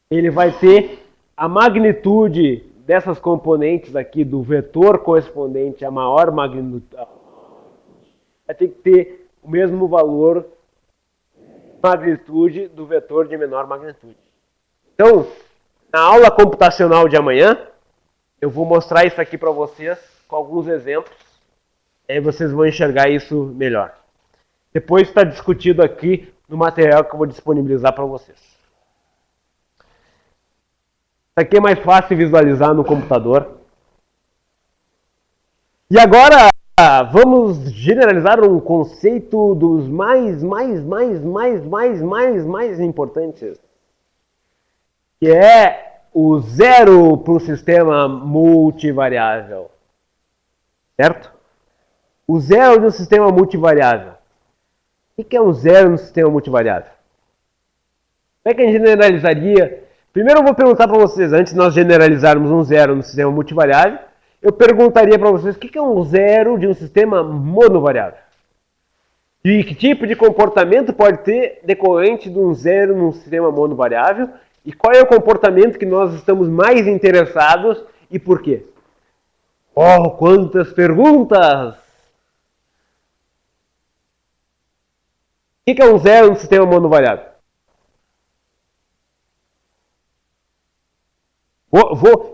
ele vai ter a magnitude dessas componentes aqui do vetor correspondente à maior magnitude, vai ter que ter o mesmo valor de magnitude do vetor de menor magnitude. Então, na aula computacional de amanhã, eu vou mostrar isso aqui para vocês com alguns exemplos, aí vocês vão enxergar isso melhor. Depois está discutido aqui no material que eu vou disponibilizar para vocês. Isso aqui é mais fácil visualizar no computador. E agora vamos generalizar um conceito dos mais importantes, que é o zero para um sistema multivariável. Certo? O zero de um sistema multivariável. O que é um zero no sistema multivariável? Como é que a gente generalizaria? Primeiro eu vou perguntar para vocês, antes de nós generalizarmos um zero no sistema multivariável, eu perguntaria para vocês o que é um zero de um sistema monovariável. E que tipo de comportamento pode ter decorrente de um zero num sistema monovariável? E qual é o comportamento que nós estamos mais interessados e por quê? Oh, quantas perguntas! O que é um zero no sistema monovariável?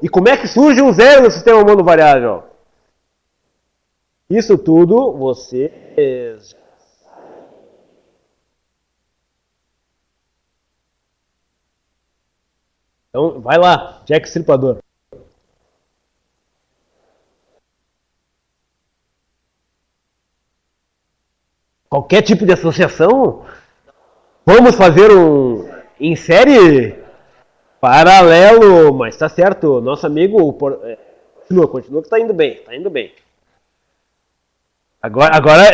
E como é que surge um zero no sistema monovariável? Isso tudo vocês. Então, vai lá, Jack Stripador. Qualquer tipo de associação? Vamos fazer um em série? Paralelo, mas tá certo. Nosso amigo continua que tá indo bem, tá indo bem. Agora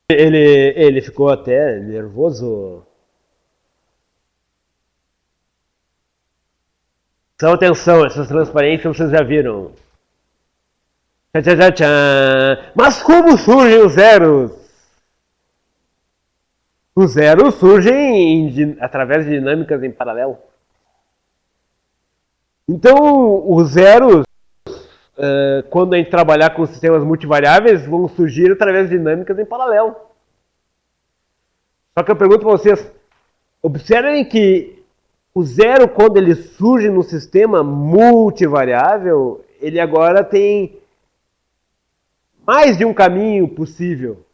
ele ficou até nervoso. Atenção, essas transparências vocês já viram. Mas como surgem os zeros? Os zeros surgem através de dinâmicas em paralelo. Então, os zeros, quando a gente trabalhar com sistemas multivariáveis, vão surgir através de dinâmicas em paralelo. Só que eu pergunto para vocês, observem que o zero, quando ele surge no sistema multivariável, ele agora tem mais de um caminho possível.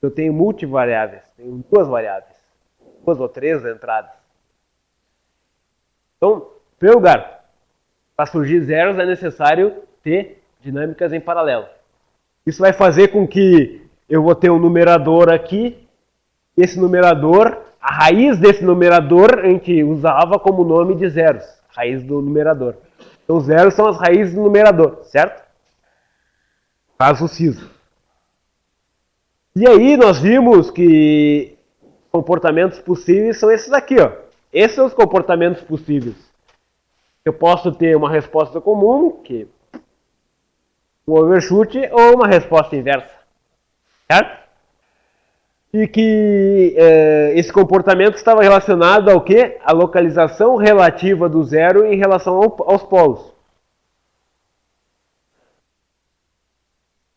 Eu tenho multivariáveis, tenho duas variáveis, duas ou três entradas. Então, em primeiro lugar, para surgir zeros é necessário ter dinâmicas em paralelo. Isso vai fazer com que eu vou ter um numerador aqui, esse numerador, a raiz desse numerador a gente usava como nome de zeros, raiz do numerador. Então, zeros são as raízes do numerador, certo? Caso CISO. E aí nós vimos que comportamentos possíveis são esses aqui, ó. Esses são os comportamentos possíveis. Eu posso ter uma resposta comum, que um overshoot, ou uma resposta inversa. Certo? E que esse comportamento estava relacionado ao quê? A localização relativa do zero em relação aos polos.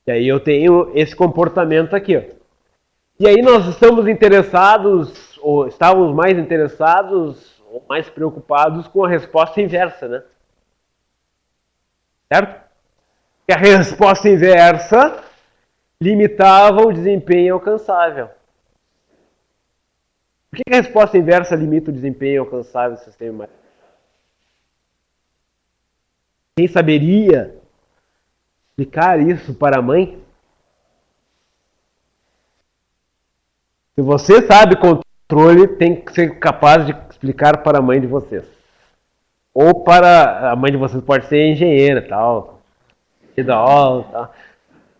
E aí eu tenho esse comportamento aqui, ó. E aí nós estamos interessados, ou estávamos mais interessados, ou mais preocupados com a resposta inversa, né? Certo? E a resposta inversa limitava o desempenho alcançável. Por que a resposta inversa limita o desempenho alcançável do sistema? Quem saberia explicar isso para a mãe? Se você sabe controle, tem que ser capaz de explicar para a mãe de vocês. Ou para a mãe de vocês, pode ser engenheira, tal, tal.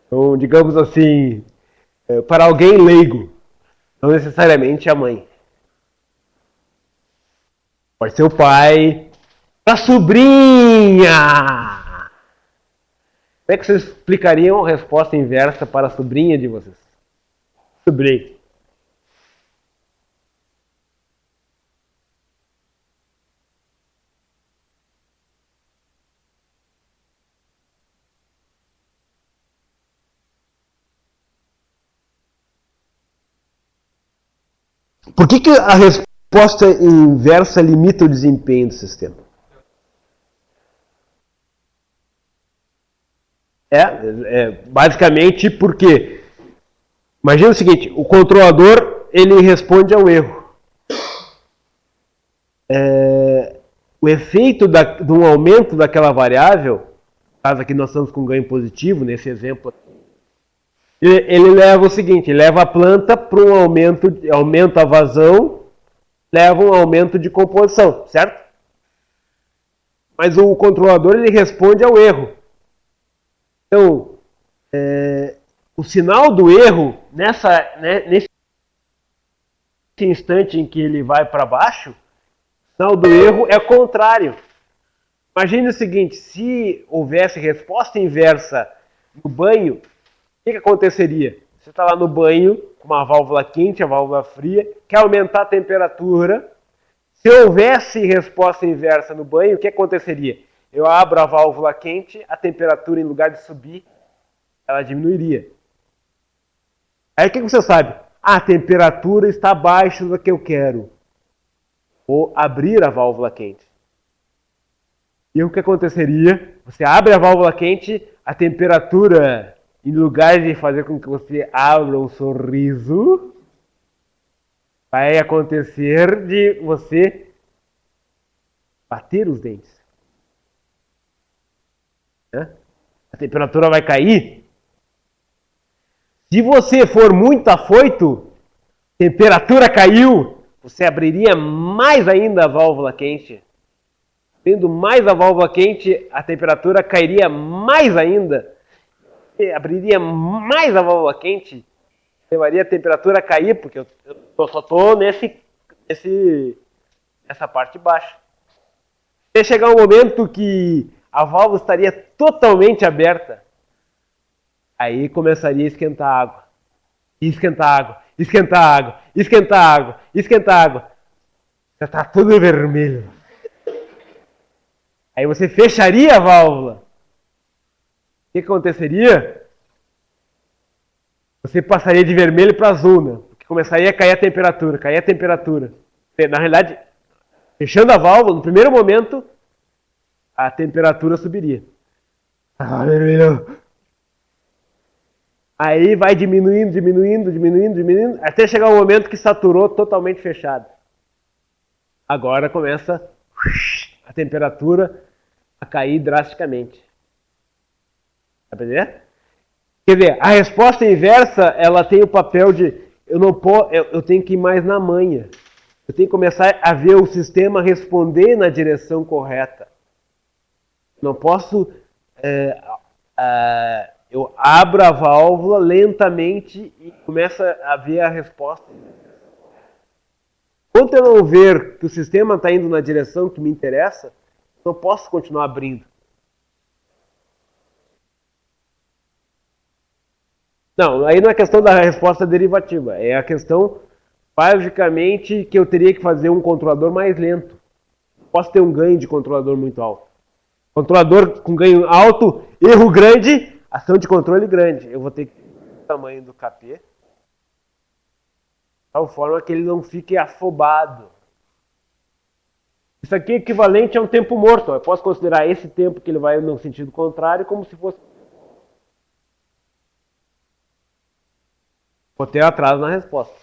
Então, digamos assim, para alguém leigo, não necessariamente a mãe. Pode ser o pai, a sobrinha. Como é que vocês explicariam a resposta inversa para a sobrinha de vocês? Sobrinha. Por que a resposta inversa limita o desempenho do sistema? Basicamente porque Imagina o seguinte, o controlador ele responde ao erro. O efeito de um aumento daquela variável, no caso aqui nós estamos com ganho positivo, nesse exemplo, ele leva o seguinte, leva a planta para um aumenta a vazão, leva um aumento de composição, certo? Mas o controlador ele responde ao erro. Então, o sinal do erro, nesse instante em que ele vai para baixo, o sinal do erro é contrário. Imagine o seguinte, se houvesse resposta inversa no banho, o que aconteceria? Você está lá no banho, com uma válvula quente, a válvula fria, quer aumentar a temperatura. Se houvesse resposta inversa no banho, o que aconteceria? Eu abro a válvula quente, a temperatura, em lugar de subir, ela diminuiria. Aí o que você sabe? A temperatura está abaixo do que eu quero. Vou abrir a válvula quente. E o que aconteceria? Você abre a válvula quente, a temperatura, em lugar de fazer com que você abra um sorriso, vai acontecer de você bater os dentes. A temperatura vai cair. Se você for muito afoito, temperatura caiu, você abriria mais ainda a válvula quente. Abrindo mais a válvula quente, a temperatura cairia mais ainda. Você abriria mais a válvula quente, levaria a temperatura a cair, porque eu só estou nessa parte baixa. Até chegar um momento que a válvula estaria totalmente aberta, aí começaria a esquentar a água. Esquentar a água, esquentar a água, esquentar a água, esquentar a água. Já está tudo vermelho. Aí você fecharia a válvula. O que aconteceria? Você passaria de vermelho para azul, né? Porque começaria a cair a temperatura, cair a temperatura. Na realidade, fechando a válvula, no primeiro momento, a temperatura subiria. Vermelho. Aí vai diminuindo, diminuindo, diminuindo, diminuindo, até chegar o momento que saturou totalmente fechado. Agora começa a temperatura a cair drasticamente. Dá pra entender? Quer dizer, a resposta inversa, ela tem o papel de eu tenho que ir mais na manha. Eu tenho que começar a ver o sistema responder na direção correta. Não posso... eu abro a válvula lentamente e começo a ver a resposta. Enquanto eu não ver que o sistema está indo na direção que me interessa, não posso continuar abrindo. Não, aí não é questão da resposta derivativa. É a questão, basicamente, que eu teria que fazer um controlador mais lento. Posso ter um ganho de controlador muito alto. Controlador com ganho alto, erro grande, ação de controle grande. Eu vou ter que ter o tamanho do KP, de tal forma que ele não fique afobado. Isso aqui é equivalente a um tempo morto. Eu posso considerar esse tempo que ele vai no sentido contrário como se fosse... Vou ter atraso na resposta.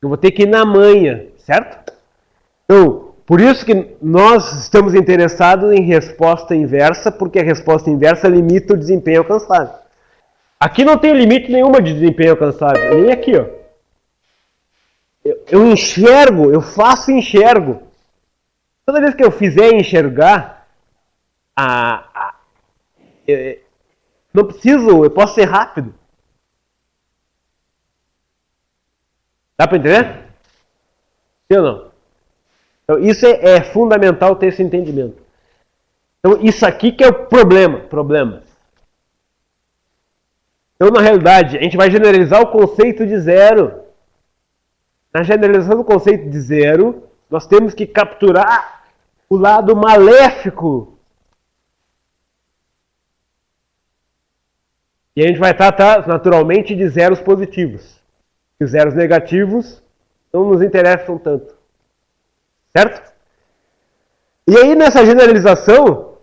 Eu vou ter que ir na manha, certo? Então, por isso que nós estamos interessados em resposta inversa, porque a resposta inversa limita o desempenho alcançável. Aqui não tem limite nenhuma de desempenho alcançável, nem aqui, ó. Eu enxergo, eu faço e enxergo. Toda vez que eu fizer enxergar, não preciso, eu posso ser rápido. Dá para entender? Sim ou não? Então, isso é fundamental ter esse entendimento. Então, isso aqui que é o problema. Então, na realidade, a gente vai generalizar o conceito de zero. Na generalização do conceito de zero, nós temos que capturar o lado maléfico. E a gente vai tratar, naturalmente, de zeros positivos. Os zeros negativos não nos interessam tanto. Certo? E aí, nessa generalização,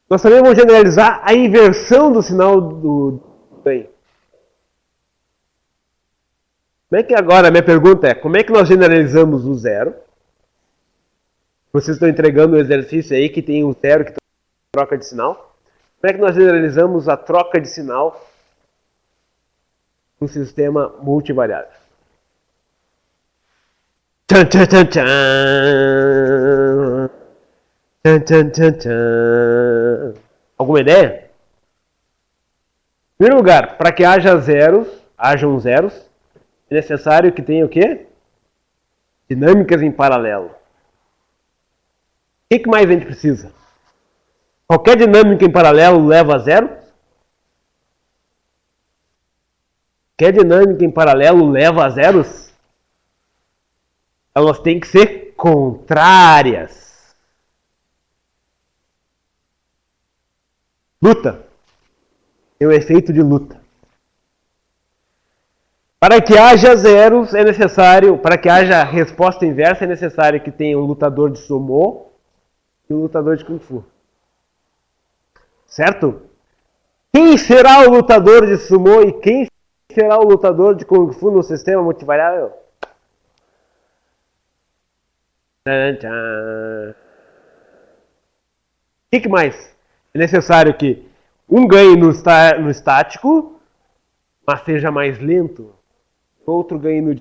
nós também vamos generalizar a inversão do sinal do ganho. Como é que agora, a minha pergunta é, como é que nós generalizamos o zero? Vocês estão entregando um exercício aí que tem o zero que troca de sinal. Como é que nós generalizamos a troca de sinal no sistema multivariável? Tchan, tchan, tchan, tchan. Tchan, tchan, tchan, tchan. Alguma ideia? Em primeiro lugar, para que hajam zeros, é necessário que tenha o quê? Dinâmicas em paralelo. O que mais a gente precisa? Qualquer dinâmica em paralelo leva a zero? Qualquer dinâmica em paralelo leva a zeros? Elas têm que ser contrárias. Luta. Tem o efeito de luta. Para que haja zeros é necessário, para que haja resposta inversa é necessário que tenha um lutador de sumô e um lutador de kung fu. Certo? Quem será o lutador de sumô e quem será o lutador de kung fu no sistema multivariável? O que mais? É necessário que um ganhe no estático, mas seja mais lento. Outro ganhe no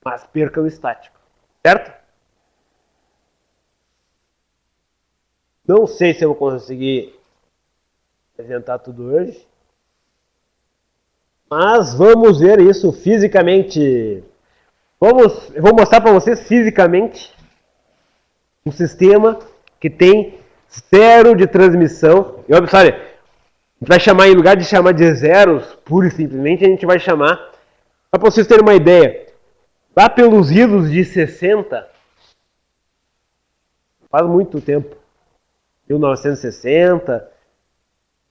mas perca no estático. Certo? Não sei se eu vou conseguir apresentar tudo hoje. Mas vamos ver isso fisicamente. Eu vou mostrar para vocês fisicamente um sistema que tem zero de transmissão. E olha, a gente vai chamar, em lugar de chamar de zeros, pura e simplesmente, a gente vai chamar, para vocês terem uma ideia, lá pelos idos de 60, faz muito tempo, 1960,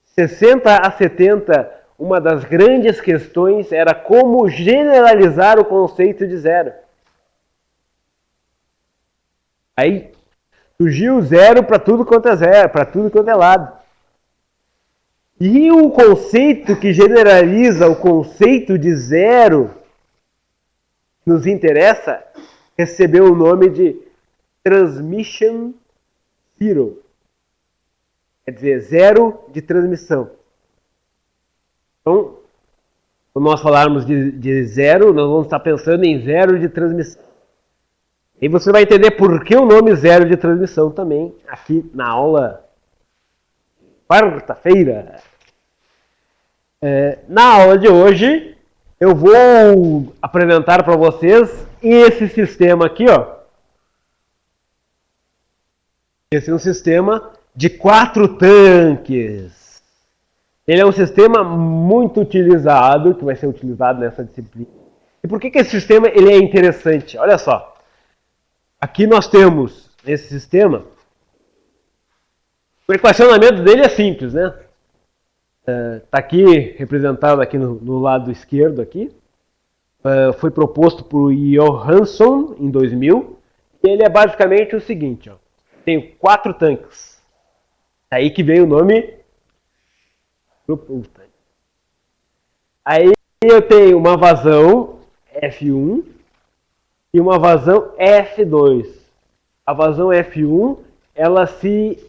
60 a 70, uma das grandes questões era como generalizar o conceito de zero. Aí surgiu o zero para tudo quanto é zero, para tudo quanto é lado. E o conceito que generaliza o conceito de zero, que nos interessa, recebeu o nome de transmission zero. Quer dizer, zero de transmissão. Então, quando nós falarmos de zero, nós vamos estar pensando em zero de transmissão. E você vai entender por que o nome zero de transmissão também, aqui na aula quarta-feira. Na aula de hoje, eu vou apresentar para vocês esse sistema aqui, ó. Esse é um sistema de 4 tanques. Ele é um sistema muito utilizado, que vai ser utilizado nessa disciplina. E por que esse sistema ele é interessante? Olha só. Aqui nós temos esse sistema. O equacionamento dele é simples, né? Está aqui representado aqui no lado esquerdo aqui. Foi proposto por Johansson em 2000. E ele é basicamente o seguinte, ó. Tenho 4 tanques. Aí que vem o nome grupo tanque. Aí eu tenho uma vazão F1 e uma vazão F2. A vazão F1, ela se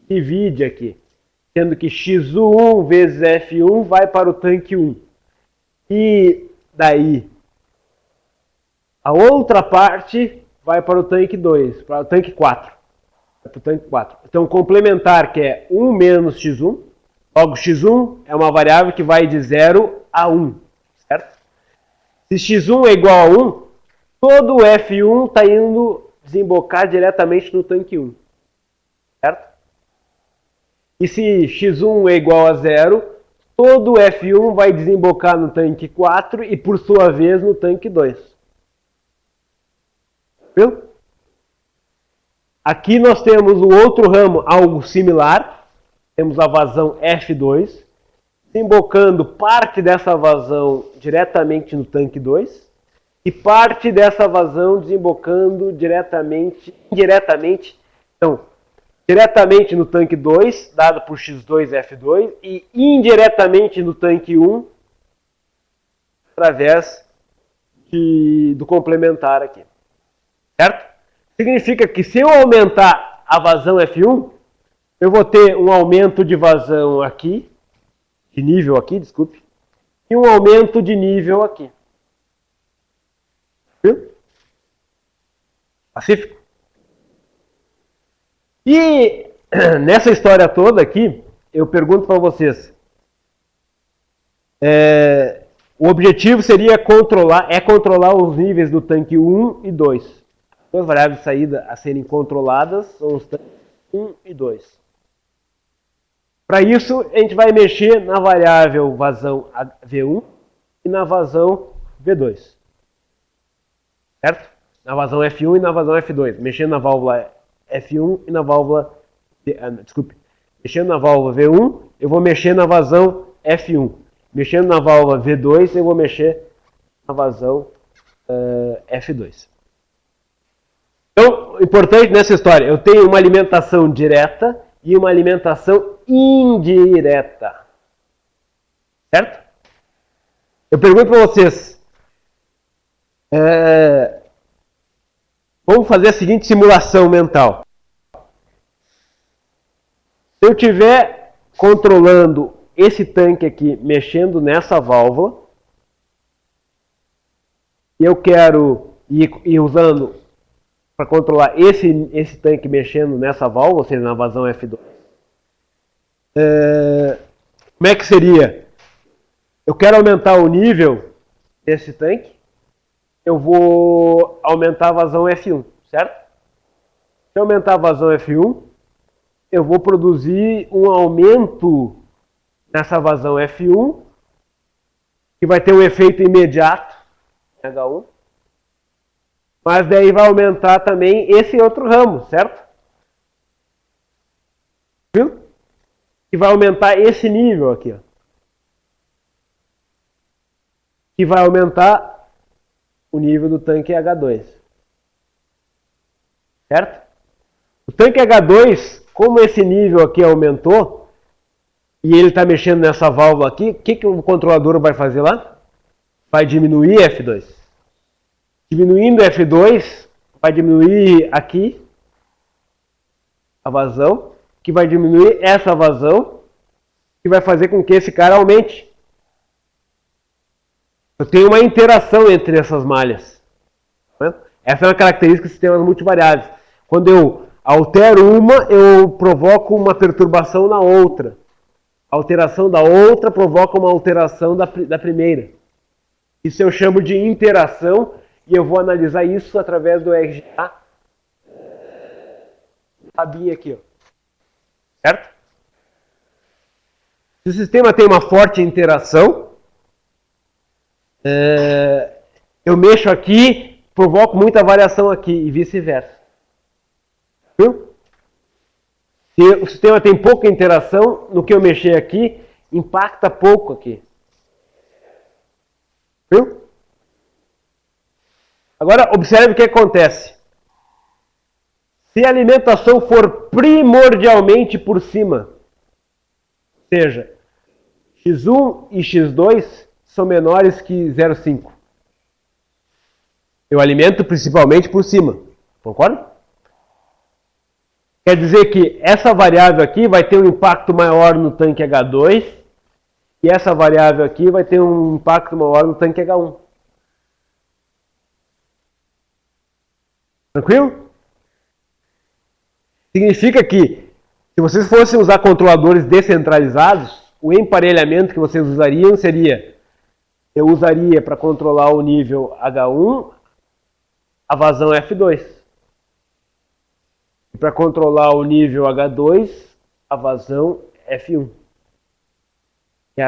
divide aqui, sendo que X1 vezes F1 vai para o tanque 1. E daí, a outra parte vai para o tanque 2, para o tanque 4. Vai para o tanque 4. Então, complementar, que é 1 menos X1. Logo, X1 é uma variável que vai de 0 a 1. Certo? Se X1 é igual a 1, todo o F1 está indo desembocar diretamente no tanque 1. Certo? E se X1 é igual a 0, todo o F1 vai desembocar no tanque 4 e, por sua vez, no tanque 2. Viu? Aqui nós temos o outro ramo, algo similar. Temos a vazão F2, desembocando parte dessa vazão diretamente no tanque 2 e parte dessa vazão desembocando indiretamente. Então, diretamente no tanque 2, dado por X2F2, e indiretamente no tanque 1, através do complementar aqui. Certo? Significa que se eu aumentar a vazão F1, eu vou ter um aumento de vazão aqui, de nível aqui, desculpe, e um aumento de nível aqui. Viu? Pacífico? E nessa história toda aqui, eu pergunto para vocês, o objetivo seria controlar os níveis do tanque 1 e 2. As duas variáveis de saída a serem controladas são os tanques 1 e 2. Para isso, a gente vai mexer na variável vazão V1 e na vazão V2. Certo? Na vazão F1 e na vazão F2. Mexendo na válvula F1 e na válvula... Mexendo na válvula V1, eu vou mexer na vazão F1. Mexendo na válvula V2, eu vou mexer na vazão F2. Então, importante nessa história, eu tenho uma alimentação direta e uma alimentação indireta. Certo? Eu pergunto para vocês, vamos fazer a seguinte simulação mental. Se eu estiver controlando esse tanque aqui, mexendo nessa válvula, e eu quero ir usando para controlar esse tanque mexendo nessa válvula, ou seja, na vazão F2, como é que seria? Eu quero aumentar o nível desse tanque, eu vou aumentar a vazão F1, certo? Se eu aumentar a vazão F1, eu vou produzir um aumento nessa vazão F1, que vai ter um efeito imediato em H1, mas daí vai aumentar também esse outro ramo, certo? Viu? Que vai aumentar esse nível aqui, ó. Que vai aumentar o nível do tanque H2. Certo? O tanque H2, como esse nível aqui aumentou, e ele está mexendo nessa válvula aqui, o que o controlador vai fazer lá? Vai diminuir F2. Diminuindo F2, vai diminuir aqui a vazão, que vai diminuir essa vazão, que vai fazer com que esse cara aumente. Eu tenho uma interação entre essas malhas. Essa é uma característica dos sistemas multivariáveis. Quando eu altero uma, eu provoco uma perturbação na outra. A alteração da outra provoca uma alteração da primeira. Isso eu chamo de interação e eu vou analisar isso através do RGA. Rabinha aqui, ó. Certo? Se o sistema tem uma forte interação, eu mexo aqui, provoco muita variação aqui e vice-versa. Viu? Se o sistema tem pouca interação, no que eu mexer aqui, impacta pouco aqui. Viu? Agora, observe o que acontece. Se a alimentação for primordialmente por cima, ou seja, X1 e X2 são menores que 0,5. Eu alimento principalmente por cima. Concorda? Quer dizer que essa variável aqui vai ter um impacto maior no tanque H2 e essa variável aqui vai ter um impacto maior no tanque H1. Tranquilo? Significa que, se vocês fossem usar controladores descentralizados, o emparelhamento que vocês usariam seria, eu usaria para controlar o nível H1 a vazão F2. E para controlar o nível H2, a vazão F1.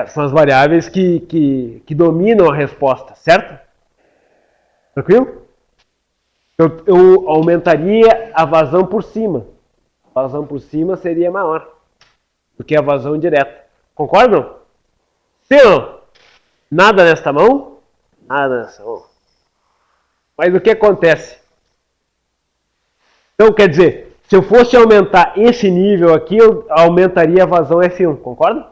São as variáveis que dominam a resposta, certo? Tranquilo? Eu aumentaria a vazão por cima. A vazão por cima seria maior do que a vazão direta. Concordam? Sim ou não? Nada nesta mão? Nada nessa mão. Mas o que acontece? Então, quer dizer, Se eu fosse aumentar esse nível aqui, eu aumentaria a vazão F1, concorda?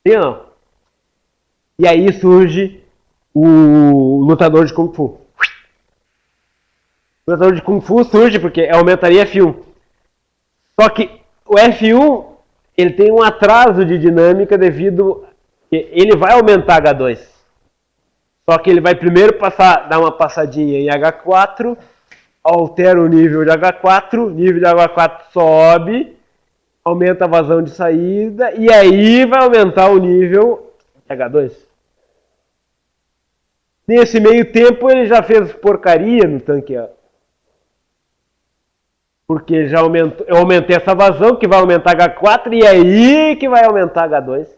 Sim ou não? E aí surge o lutador de Kung Fu. O lutador de Kung Fu surge porque aumentaria F1. Só que o F1 ele tem um atraso de dinâmica devido ele vai aumentar H2. Só que ele vai primeiro dar uma passadinha em H4, altera o nível de H4, nível de H4 sobe, aumenta a vazão de saída e aí vai aumentar o nível de H2. Nesse meio tempo ele já fez porcaria no tanque, ó. Porque já aumentou, eu aumentei essa vazão que vai aumentar H4 e aí que vai aumentar H2.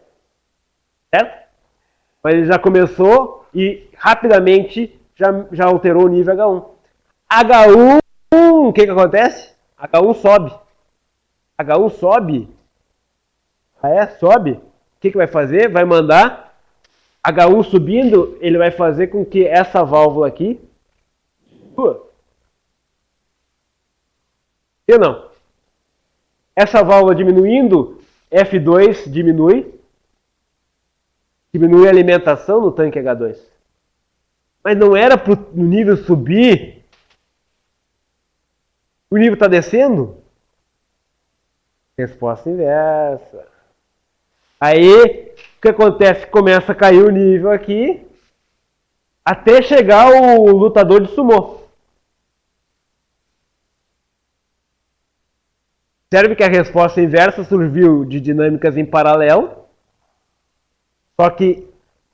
Certo? Mas ele já começou e rapidamente já alterou o nível H1. H1, o que acontece? H1 sobe. H1 sobe. Sobe. O que vai fazer? Vai mandar H1 subindo, ele vai fazer com que essa válvula aqui ou não? Essa válvula diminuindo, F2 diminui a alimentação no tanque H2. Mas não era para o nível subir? O nível está descendo? Resposta inversa. Aí, o que acontece? Começa a cair o nível aqui, até chegar o lutador de sumô. Observe que a resposta inversa surgiu de dinâmicas em paralelo, só que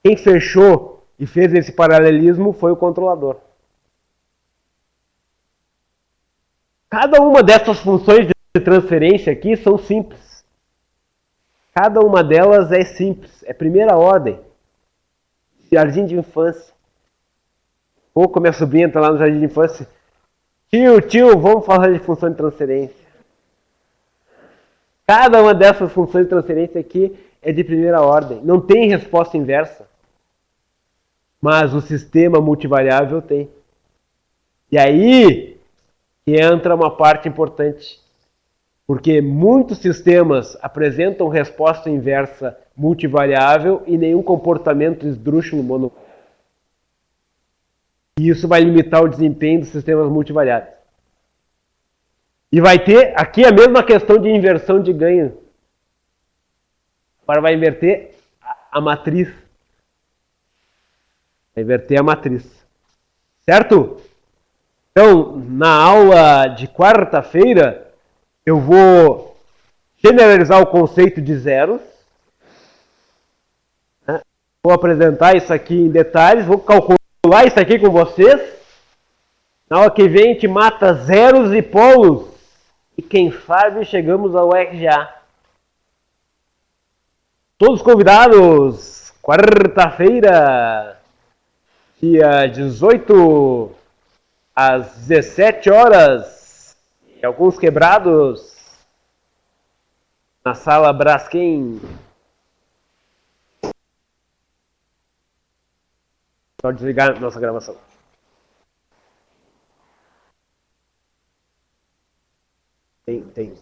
quem fechou e fez esse paralelismo foi o controlador. Cada uma dessas funções de transferência aqui são simples. Cada uma delas é simples, é primeira ordem. Jardim de infância. Ou como minha sobrinha está lá no jardim de infância. Tio, vamos falar de função de transferência. Cada uma dessas funções de transferência aqui é de primeira ordem. Não tem resposta inversa. Mas o sistema multivariável tem. E aí que entra uma parte importante. Porque muitos sistemas apresentam resposta inversa multivariável e nenhum comportamento esdrúxulo monovariável. E isso vai limitar o desempenho dos sistemas multivariáveis. E vai ter aqui a mesma questão de inversão de ganho. Agora vai inverter a matriz. Vai inverter a matriz. Certo? Então, na aula de quarta-feira, eu vou generalizar o conceito de zeros. Vou apresentar isso aqui em detalhes. Vou calcular isso aqui com vocês. Na aula que vem, a gente mata zeros e polos. E quem sabe chegamos ao RGA. Todos convidados, quarta-feira, dia 18 às 17 horas, e alguns quebrados, na sala Braskem. Só desligar nossa gravação. Tem.